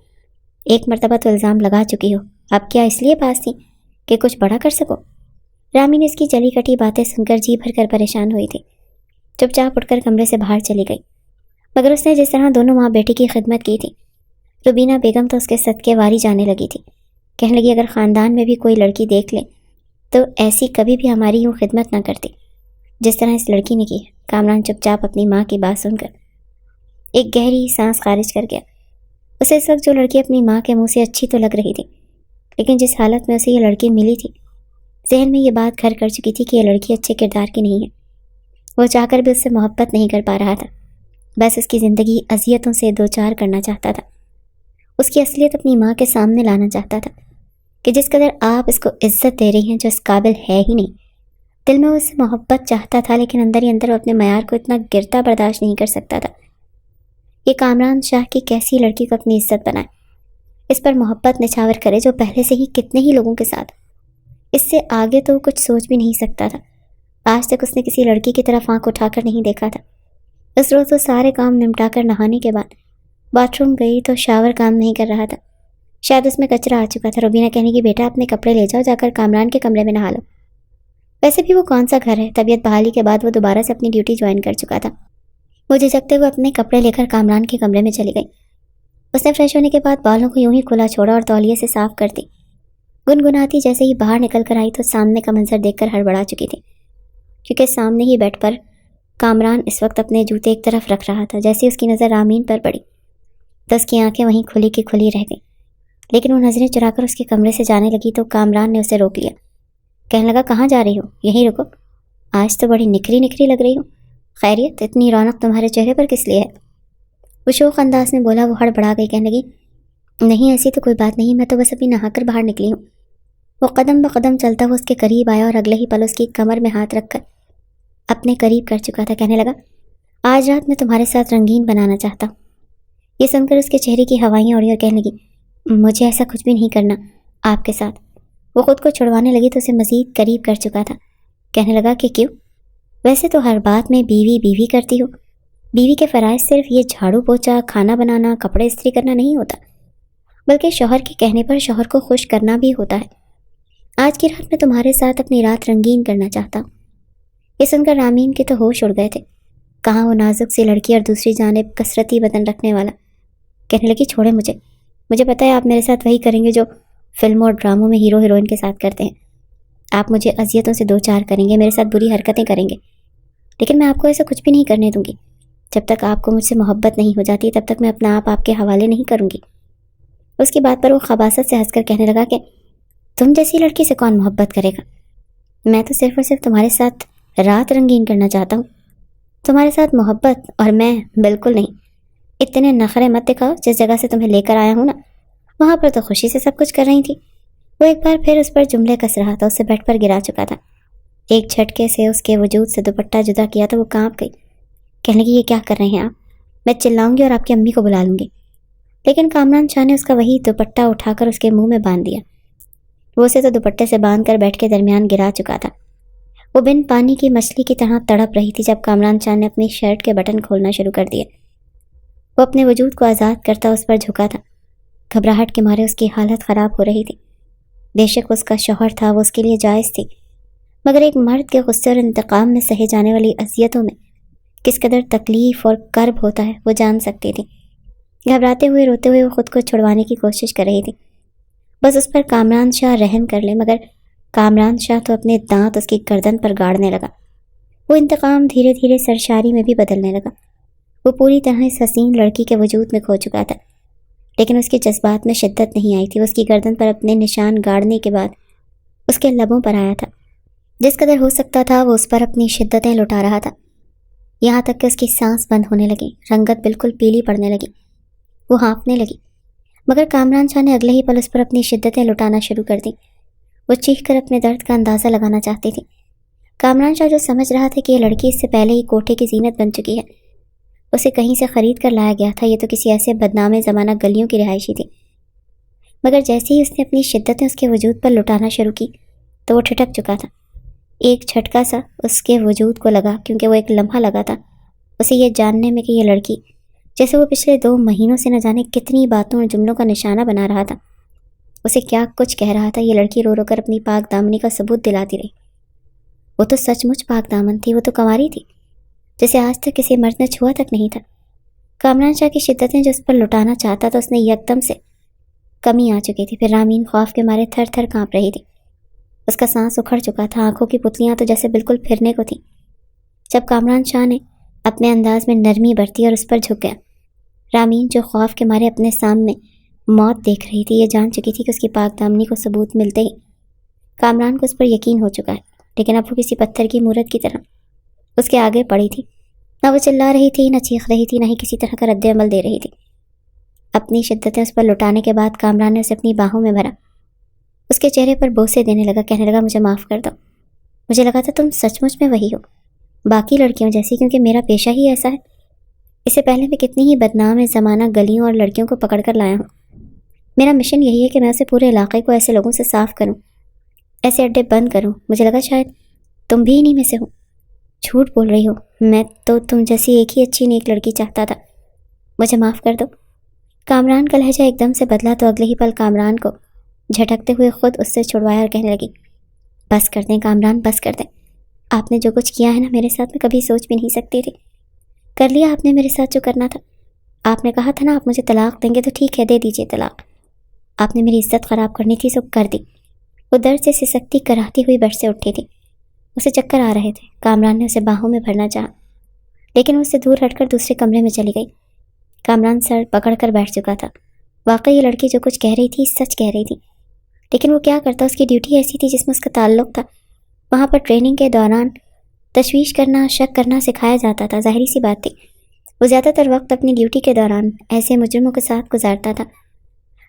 ایک مرتبہ تو الزام لگا چکی ہو، اب کیا اس لیے پاس تھی کہ کچھ بڑا کر سکو؟ رامی نے اس کی جلی کٹی باتیں سن کر جی بھر کر پریشان ہوئی تھی، چپ چاپ اٹھ کر کمرے سے باہر چلی گئی۔ مگر اس نے جس طرح دونوں ماں بیٹی کی خدمت کی تھی، روبینہ بیگم تو اس کے صدقے واری جانے لگی تھی۔ کہنے لگی، اگر خاندان میں بھی کوئی لڑکی دیکھ لے تو ایسی کبھی بھی ہماری یوں خدمت نہ کرتی جس طرح اس لڑکی نے کی ہے۔ کامران چپ چاپ اپنی ماں کی بات سن کر ایک گہری سانس خارج کر گیا۔ اسے اس وقت جو لڑکی اپنی ماں کے منہ سے اچھی تو لگ رہی تھی، لیکن جس حالت میں اسے یہ لڑکی ملی تھی، ذہن میں یہ بات گھر کر چکی تھی کہ یہ لڑکی اچھے کردار کی نہیں ہے۔ وہ چاہ کر بھی اس سے محبت نہیں کر پا رہا تھا، بس اس کی زندگی اذیتوں سے دوچار کرنا چاہتا تھا۔ اس کی اصلیت اپنی ماں کے سامنے لانا چاہتا تھا کہ جس قدر آپ اس کو عزت دے رہی ہیں جو اس قابل ہے ہی نہیں۔ دل میں وہ اس سے محبت چاہتا تھا، لیکن اندر ہی اندر وہ اپنے معیار کو اتنا گرتا برداشت نہیں کر سکتا تھا۔ یہ کامران شاہ کی کیسی لڑکی کو اپنی عزت بنائے، اس پر محبت نچھاور کرے جو پہلے سے ہی کتنے ہی لوگوں کے ساتھ۔ اس سے آگے تو کچھ سوچ بھی نہیں سکتا تھا۔ آج تک اس نے کسی لڑکی کی طرف آنکھ اٹھا کر نہیں دیکھا تھا۔ اس روز وہ سارے کام نمٹا کر نہانے کے بعد باتھ روم گئی تو شاور کام نہیں کر رہا تھا، شاید اس میں کچرا آ چکا تھا۔ روبینہ کہنے کی، بیٹا اپنے کپڑے لے جاؤ، جا کر کامران کے کمرے میں نہا لو۔ ویسے بھی وہ کون سا گھر ہے، طبیعت بحالی کے بعد وہ دوبارہ سے اپنی ڈیوٹی جوائن کر چکا تھا۔ وہ جھجکتے ہوئے اپنے کپڑے لے کر کامران کے کمرے میں چلی گئی۔ اس نے فریش ہونے کے بعد بالوں کو یوں ہی کھلا چھوڑا اور تولیے سے صاف کر دی۔ گنگناتی جیسے ہی باہر نکل کر آئی تو سامنے کا منظر دیکھ کر ہڑبڑا چکی تھی، کیونکہ سامنے ہی بیڈ پر کامران اس وقت اپنے جوتے ایک طرف رکھ رہا تھا۔ جیسے اس کی نظر رامین پر پڑی تو اس کی آنکھیں وہیں کھلی کی کھلی رہ گئیں، لیکن وہ نظریں چرا کر اس کے کمرے سے جانے لگی تو کامران نے اسے روک لیا۔ کہنے لگا، کہاں جا رہی ہو؟ یہیں رکو، آج تو بڑی نکھری نکھری لگ رہی ہو۔ خیریت، اتنی رونق تمہارے چہرے پر کس لیے ہے؟ وہ شوق انداز میں بولا۔ وہ ہڑبڑا گئی، کہنے لگی، نہیں ایسی تو کوئی بات نہیں، میں تو بس ابھی نہا کر باہر نکلی ہوں۔ وہ قدم بقدم چلتا ہوا اس کے قریب آیا اور اگلے ہی پل اس کی کمر میں ہاتھ رکھ کر اپنے قریب کر چکا تھا۔ کہنے لگا، آج رات میں تمہارے ساتھ رنگین بنانا چاہتا ہوں۔ یہ سن کر اس کے چہرے کی ہوائیاں اڑی اور کہنے لگی، مجھے ایسا کچھ بھی نہیں کرنا آپ کے ساتھ۔ وہ خود کو چھڑوانے لگی تو اسے مزید قریب کر چکا تھا۔ کہنے لگا کہ کیوں؟ ویسے تو ہر بات میں بیوی بیوی کرتی ہو۔ بیوی کے فرائض صرف یہ جھاڑو پوچھا، کھانا بنانا، کپڑے استری کرنا نہیں ہوتا، بلکہ شوہر کے کہنے پر شوہر کو خوش کرنا بھی ہوتا ہے۔ آج کی رات میں تمہارے ساتھ اپنی رات رنگین کرنا چاہتا ہوں۔ یہ سن کر رامین کے تو ہوش اڑ گئے تھے۔ کہاں وہ نازک سی لڑکی اور دوسری جانب کثرتی بدن رکھنے والا۔ کہنے لگی، چھوڑے مجھے پتہ ہے آپ میرے ساتھ وہی کریں گے جو فلموں اور ڈراموں میں ہیرو ہیروئن کے ساتھ کرتے ہیں۔ آپ مجھے اذیتوں سے دو چار کریں گے، میرے ساتھ بری حرکتیں کریں گے، لیکن میں آپ کو ایسا کچھ بھی نہیں کرنے دوں گی۔ جب تک آپ کو مجھ سے محبت نہیں ہو جاتی تب تک میں اپنا آپ کے حوالے نہیں کروں گی۔ اس کی بات پر وہ خباثت سے ہنس کر کہنے لگا کہ تم جیسی لڑکی سے کون محبت کرے گا؟ میں تو صرف اور صرف تمہارے ساتھ رات رنگین کرنا چاہتا ہوں، تمہارے ساتھ محبت اور میں بالکل نہیں۔ اتنے نخرے مت دکھاؤ، جس جگہ سے تمہیں لے کر آیا ہوں نا، وہاں پر تو خوشی سے سب کچھ کر رہی تھی۔ وہ ایک بار پھر اس پر جملے کس رہا تھا، اسے بیڈ پر گرا چکا تھا۔ ایک جھٹکے سے اس کے وجود سے دوپٹہ جدا کیا تو وہ کانپ گئی۔ کہنے لگی، یہ کیا کر رہے ہیں آپ؟ میں چلاؤں گی اور آپ کی امی کو بلا لوں گی۔ لیکن کامران شاہ نے اس کا وہی دوپٹہ اٹھا کر اس کے منہ میں باندھ دیا۔ وہ اسے تو دوپٹے سے باندھ کر بیڈ کے درمیان گرا چکا تھا۔ وہ بن پانی کی مچھلی کی طرح تڑپ رہی تھی جب کامران شاہ نے اپنی شرٹ کے بٹن کھولنا شروع کر دیے۔ وہ اپنے وجود کو آزاد کرتا اس پر جھکا تھا۔ گھبراہٹ کے مارے اس کی حالت خراب ہو رہی تھی۔ بے شک وہ اس کا شوہر تھا، وہ اس کے لیے جائز تھی، مگر ایک مرد کے غصے اور انتقام میں سہے جانے والی اذیتوں میں کس قدر تکلیف اور کرب ہوتا ہے وہ جان سکتی تھی۔ گھبراتے ہوئے روتے ہوئے وہ خود کو چھڑوانے کی کوشش کر رہی تھی، بس اس پر کامران شاہ رحم کر لے، مگر کامران شاہ تو اپنے دانت اس کی گردن پر گاڑنے لگا۔ وہ انتقام دھیرے دھیرے سرشاری میں بھی بدلنے لگا۔ وہ پوری طرح اس حسین لڑکی کے وجود میں کھو چکا تھا، لیکن اس کے جذبات میں شدت نہیں آئی تھی۔ وہ اس کی گردن پر اپنے نشان گاڑنے کے بعد اس کے لبوں پر آیا تھا۔ جس قدر ہو سکتا تھا وہ اس پر اپنی شدتیں لٹا رہا تھا، یہاں تک کہ اس کی سانس بند ہونے لگی، رنگت بالکل پیلی پڑنے لگی، وہ ہانپنے لگی۔ مگر کامران شاہ نے اگلے ہی پل اس پر اپنی شدتیں لٹانا شروع کر دیں۔ وہ چیخ کر اپنے درد کا اندازہ لگانا چاہتی تھی۔ کامران شاہ جو سمجھ رہا تھا کہ یہ لڑکی اس سے پہلے ہی کوٹھے کی زینت بن چکی ہے، اسے کہیں سے خرید کر لایا گیا تھا، یہ تو کسی ایسے بدنام زمانہ گلیوں کی رہائشی تھی۔ مگر جیسے ہی اس نے اپنی شدتیں اس کے وجود پر لٹانا شروع کی تو وہ ٹھٹک چکا تھا۔ ایک جھٹکا سا اس کے وجود کو لگا، کیونکہ وہ ایک لمحہ لگا تھا اسے یہ جاننے میں کہ یہ لڑکی جیسے وہ پچھلے 2 مہینوں سے نہ جانے کتنی باتوں اور جملوں کا نشانہ بنا رہا تھا، اسے کیا کچھ کہہ رہا تھا۔ یہ لڑکی رو رو کر اپنی پاک دامنی کا ثبوت دلاتی رہی۔ وہ تو سچ مچ پاک دامن تھی، وہ تو کنواری تھی جسے آج تک کسی مرد نے چھوا تک نہیں تھا۔ کامران شاہ کی شدتیں جو اس پر لٹانا چاہتا تھا اس نے یکدم سے کمی آ چکی تھی۔ پھر رامین خوف کے مارے تھر تھر کانپ رہی تھی، اس کا سانس اکھڑ چکا تھا، آنکھوں کی پتلیاں تو جیسے بالکل پھرنے کو تھیں۔ جب کامران شاہ نے اپنے انداز میں نرمی برتی اور اس پر جھک گیا، رامین جو خوف کے مارے اپنے سامنے موت دیکھ رہی تھی، یہ جان چکی تھی کہ اس کی پاک دامنی کو ثبوت ملتے ہی کامران کو اس پر یقین ہو چکا ہے، لیکن اب وہ کسی پتھر کی مورت کی طرح اس کے آگے پڑی تھی۔ نہ وہ چلا رہی تھی، نہ چیخ رہی تھی، نہ ہی کسی طرح کا رد عمل دے رہی تھی۔ اپنی شدتیں اس پر لٹانے کے بعد کامران نے اسے اپنی باہوں میں بھرا، اس کے چہرے پر بوسے دینے لگا، کہنے لگا مجھے معاف کر دو، مجھے لگا تھا تم سچ مچ میں وہی ہو، باقی لڑکیوں جیسی، کیونکہ میرا پیشہ ہی ایسا ہے۔ اس سے پہلے میں کتنی ہی بدنام زمانہ گلیوں اور لڑکیوں کو پکڑ کر لایا ہوں۔ میرا مشن یہی ہے کہ میں اسے پورے علاقے کو ایسے لوگوں سے صاف کروں، ایسے اڈے بند کروں۔ مجھے لگا شاید تم بھی انہی میں سے ہو۔ جھوٹ بول رہی ہو، میں تو تم جیسی ایک ہی اچھی نیک لڑکی چاہتا تھا، مجھے معاف کر دو۔ کامران کا لہجہ ایک دم سے بدلا تو اگلے ہی پل کامران کو جھٹکتے ہوئے خود اس سے چھڑوایا اور کہنے لگی بس کر دیں کامران، بس کر دیں۔ آپ نے جو کچھ کیا ہے نا میرے ساتھ، میں کبھی سوچ بھی نہیں سکتی تھی۔ کر لیا آپ نے میرے ساتھ جو کرنا تھا۔ آپ نے کہا تھا نا آپ مجھے طلاق دیں گے، تو ٹھیک ہے، دے دیجیے طلاق۔ آپ نے میری عزت خراب کرنی تھی، سب کر دی۔ وہ درد سے سسکتی کراتی ہوئی بیڈ سے اٹھی تھی، اسے چکر آ رہے تھے۔ کامران نے اسے باہوں میں بھرنا چاہا، لیکن وہ اس سے دور ہٹ کر دوسرے کمرے میں چلی گئی۔ کامران سر پکڑ کر بیٹھ چکا تھا۔ واقعی یہ لڑکی جو کچھ کہہ رہی تھی سچ کہہ رہی تھی، لیکن وہ کیا کرتا؟ اس کی ڈیوٹی ایسی تھی جس میں اس کا تعلق تھا۔ وہاں پر ٹریننگ کے دوران تشویش کرنا، شک کرنا سکھایا جاتا تھا، ظاہری سی بات تھی۔ وہ زیادہ تر وقت اپنی ڈیوٹی کے دوران ایسے مجرموں کے ساتھ گزارتا تھا۔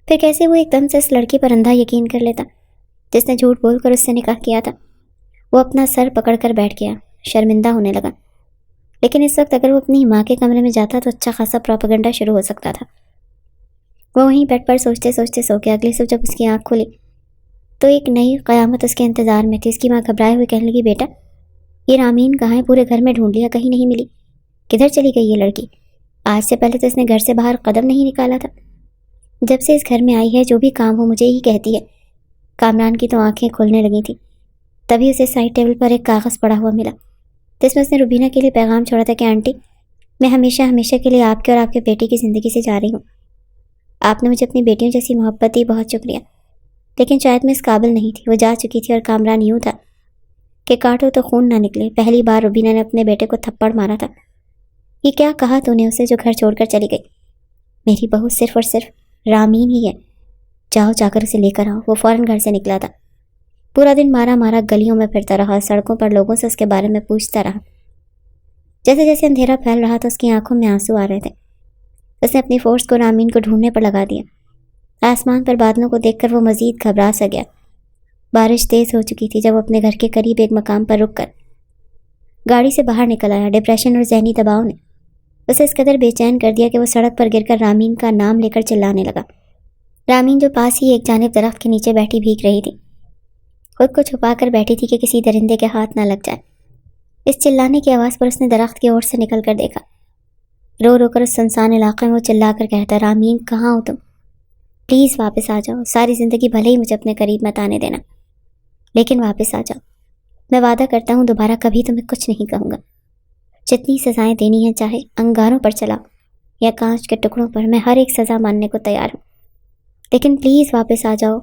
پھر کیسے وہ ایک دم سے اس لڑکی پر اندھا یقین کر لیتا جس نے جھوٹ بول کر اس سے نکاح کیا تھا؟ وہ اپنا سر پکڑ کر بیٹھ گیا، شرمندہ ہونے لگا۔ لیکن اس وقت اگر وہ اپنی ماں کے کمرے میں جاتا تو اچھا خاصا پروپیگنڈا شروع ہو سکتا تھا۔ وہ وہیں بیڈ پر سوچتے سوچتے سو گیا۔ اگلی صبح جب اس کی آنکھ کھلی تو ایک نئی قیامت اس کے انتظار میں تھی۔ اس کی ماں گھبرائے ہوئے کہنے لگی بیٹا یہ رامین کہاں ہے؟ پورے گھر میں ڈھونڈ لیا، کہیں نہیں ملی، کدھر چلی گئی یہ لڑکی؟ آج سے پہلے تو اس نے گھر سے باہر قدم نہیں نکالا تھا، جب سے اس گھر میں آئی ہے جو بھی کام ہو مجھے ہی کہتی ہے۔ کامران کی تو آنکھیں کھلنے لگی تھیں، تبھی اسے سائڈ ٹیبل پر ایک کاغذ پڑا ہوا ملا جس میں اس نے روبینہ کے لیے پیغام چھوڑا تھا کہ آنٹی میں ہمیشہ ہمیشہ کے لیے آپ کے اور آپ کے بیٹی کی زندگی سے جا رہی ہوں۔ آپ نے مجھے اپنی بیٹیوں جیسی محبت دی، بہت شکریہ، لیکن شاید میں اس قابل نہیں تھی۔ وہ جا چکی تھی اور کامران یوں تھا کہ کاٹو تو خون نہ نکلے۔ پہلی بار روبینہ نے اپنے بیٹے کو تھپڑ مارا تھا۔ یہ کیا کہا تو نے اسے جو گھر چھوڑ کر چلی گئی؟ میری بہو صرف اور صرف رامین ہی ہے، جاؤ جا کر اسے لے کر آؤ۔ وہ فوراً گھر سے نکلا تھا۔ پورا دن مارا مارا گلیوں میں پھرتا رہا، سڑکوں پر لوگوں سے اس کے بارے میں پوچھتا رہا۔ جیسے جیسے اندھیرا پھیل رہا تھا اس کی آنکھوں میں آنسو آ رہے تھے۔ اس نے اپنی فورس کو رامین کو ڈھونڈنے پر لگا دیا۔ آسمان پر بادلوں کو دیکھ کر وہ مزید گھبرا سا گیا۔ بارش تیز ہو چکی تھی جب وہ اپنے گھر کے قریب ایک مقام پر رک کر گاڑی سے باہر نکل آیا۔ ڈپریشن اور ذہنی دباؤ نے اسے اس قدر بے چین کر دیا کہ وہ سڑک پر گر کر رامین کا نام لے کر چلانے لگا۔ رامین جو پاس ہی ایک جانب درخت کے نیچے بیٹھی بھیگ رہی تھی، خود کو چھپا کر بیٹھی تھی کہ کسی درندے کے ہاتھ نہ لگ جائے۔ اس چلانے کی آواز پر اس نے درخت کی اور سے نکل کر دیکھا۔ رو رو کر اس سنسان علاقے میں وہ چلا کر کہتا رامین کہاں ہو تم؟ پلیز واپس آ جاؤ، ساری زندگی بھلے ہی مجھے اپنے قریب مت آنے دینا، لیکن واپس آ جاؤ۔ میں وعدہ کرتا ہوں دوبارہ کبھی تمہیں کچھ نہیں کہوں گا۔ جتنی سزائیں دینی ہیں چاہے انگاروں پر چلاؤ یا کانچ کے ٹکڑوں پر، میں ہر ایک سزا ماننے کو تیار ہوں، لیکن پلیز واپس آ جاؤ۔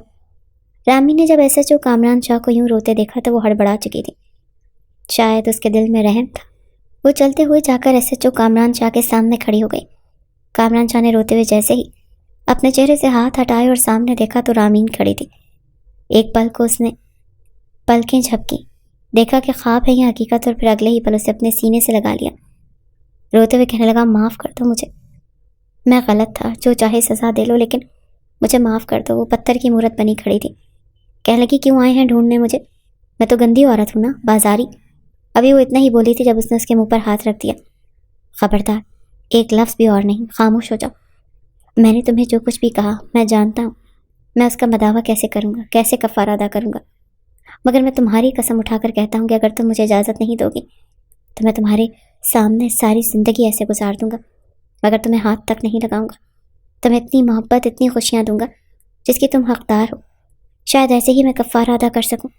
رامین نے جب ایس ایچ او کامران شاہ کو یوں روتے دیکھا تو وہ ہڑبڑا چکی تھی۔ شاید اس کے دل میں رحم تھا۔ وہ چلتے ہوئے جا کر ایس ایچ او کامران شاہ کے سامنے کھڑی ہو گئی۔ کامران شاہ نے روتے ہوئے جیسے ہی اپنے چہرے سے ہاتھ ہٹائے اور سامنے دیکھا تو رامین کھڑی تھی۔ ایک پل کو اس نے پلکیں جھپکی، دیکھا کہ خواب ہے یا حقیقت، اور پھر اگلے ہی پل اسے اپنے سینے سے لگا لیا۔ روتے ہوئے کہنے لگا معاف کر دو مجھے، میں غلط تھا، جو چاہے سزا دے لو لیکن مجھے معاف کر دو۔ وہ پتھر کی مورت بنی کھڑی تھی، کہنے لگی کیوں آئے ہیں ڈھونڈنے مجھے؟ میں تو گندی عورت ہوں نا، بازاری۔ ابھی وہ اتنا ہی بولی تھی جب اس نے اس کے منہ پر ہاتھ رکھ دیا۔ خبردار، ایک لفظ بھی اور نہیں، خاموش ہو جاؤ۔ میں نے تمہیں جو کچھ بھی کہا میں جانتا ہوں، میں اس کا مداوع کیسے کروں گا، کیسے کفارہ ادا کروں گا، مگر میں تمہاری قسم اٹھا کر کہتا ہوں کہ اگر تم مجھے اجازت نہیں دو گی تو میں تمہارے سامنے ساری زندگی ایسے گزار دوں گا، مگر تمہیں ہاتھ تک نہیں لگاؤں گا۔ تمہیں اتنی محبت، اتنی خوشیاں دوں گا جس کی تم حقدار ہو، شاید ایسے ہی میں کفارہ ادا کر سکوں۔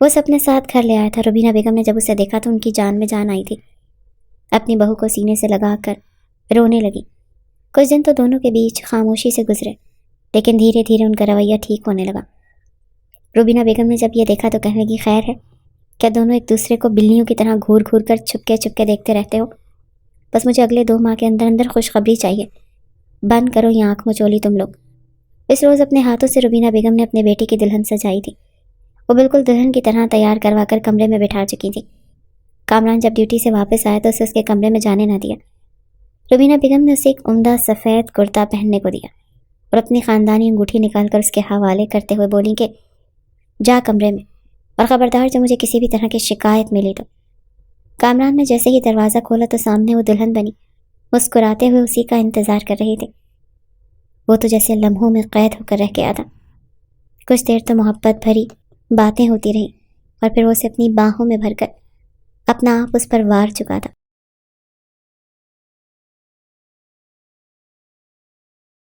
وہ اس اپنے ساتھ گھر لے آیا تھا۔ روبینہ بیگم نے جب اسے دیکھا تو ان کی جان میں جان آئی تھی، اپنی بہو کو سینے سے لگا کر رونے لگی۔ کچھ دن تو دونوں کے بیچ خاموشی سے گزرے، لیکن دھیرے دھیرے ان کا رویہ ٹھیک ہونے لگا۔ روبینہ بیگم نے جب یہ دیکھا تو کہنے لگی خیر ہے، کیا دونوں ایک دوسرے کو بلیوں کی طرح گھور گھور کر چھپکے چھپکے دیکھتے رہتے ہو؟ بس مجھے اگلے 2 ماہ کے اندر اندر خوشخبری چاہیے، بند کرو یہ آنکھ مچولی تم لوگ۔ اس روز اپنے ہاتھوں سے روبینہ بیگم نے اپنے بیٹی کی دلہن سجائی تھی۔ وہ بالکل دلہن کی طرح تیار کروا کر کمرے میں بٹھا چکی تھی۔ کامران جب ڈیوٹی سے واپس آیا تو اسے اس کے کمرے میں جانے نہ دیا۔ روبینہ بیگم نے اسے ایک عمدہ سفید کرتا پہننے کو دیا اور اپنی خاندانی انگوٹھی نکال کر اس کے حوالے کرتے ہوئے بولی کہ جا کمرے میں، اور خبردار جو مجھے کسی بھی طرح کی شکایت ملی تو۔ کامران نے جیسے ہی دروازہ کھولا تو سامنے وہ دلہن بنی مسکراتے ہوئے اسی کا انتظار کر رہی تھی۔ وہ تو جیسے لمحوں میں قید ہو کر رہ گیا تھا۔ کچھ دیر تو محبت بھری باتیں ہوتی رہیں اور پھر وہ اسے اپنی باہوں میں بھر کر اپنا آپ اس پر وار چکا تھا۔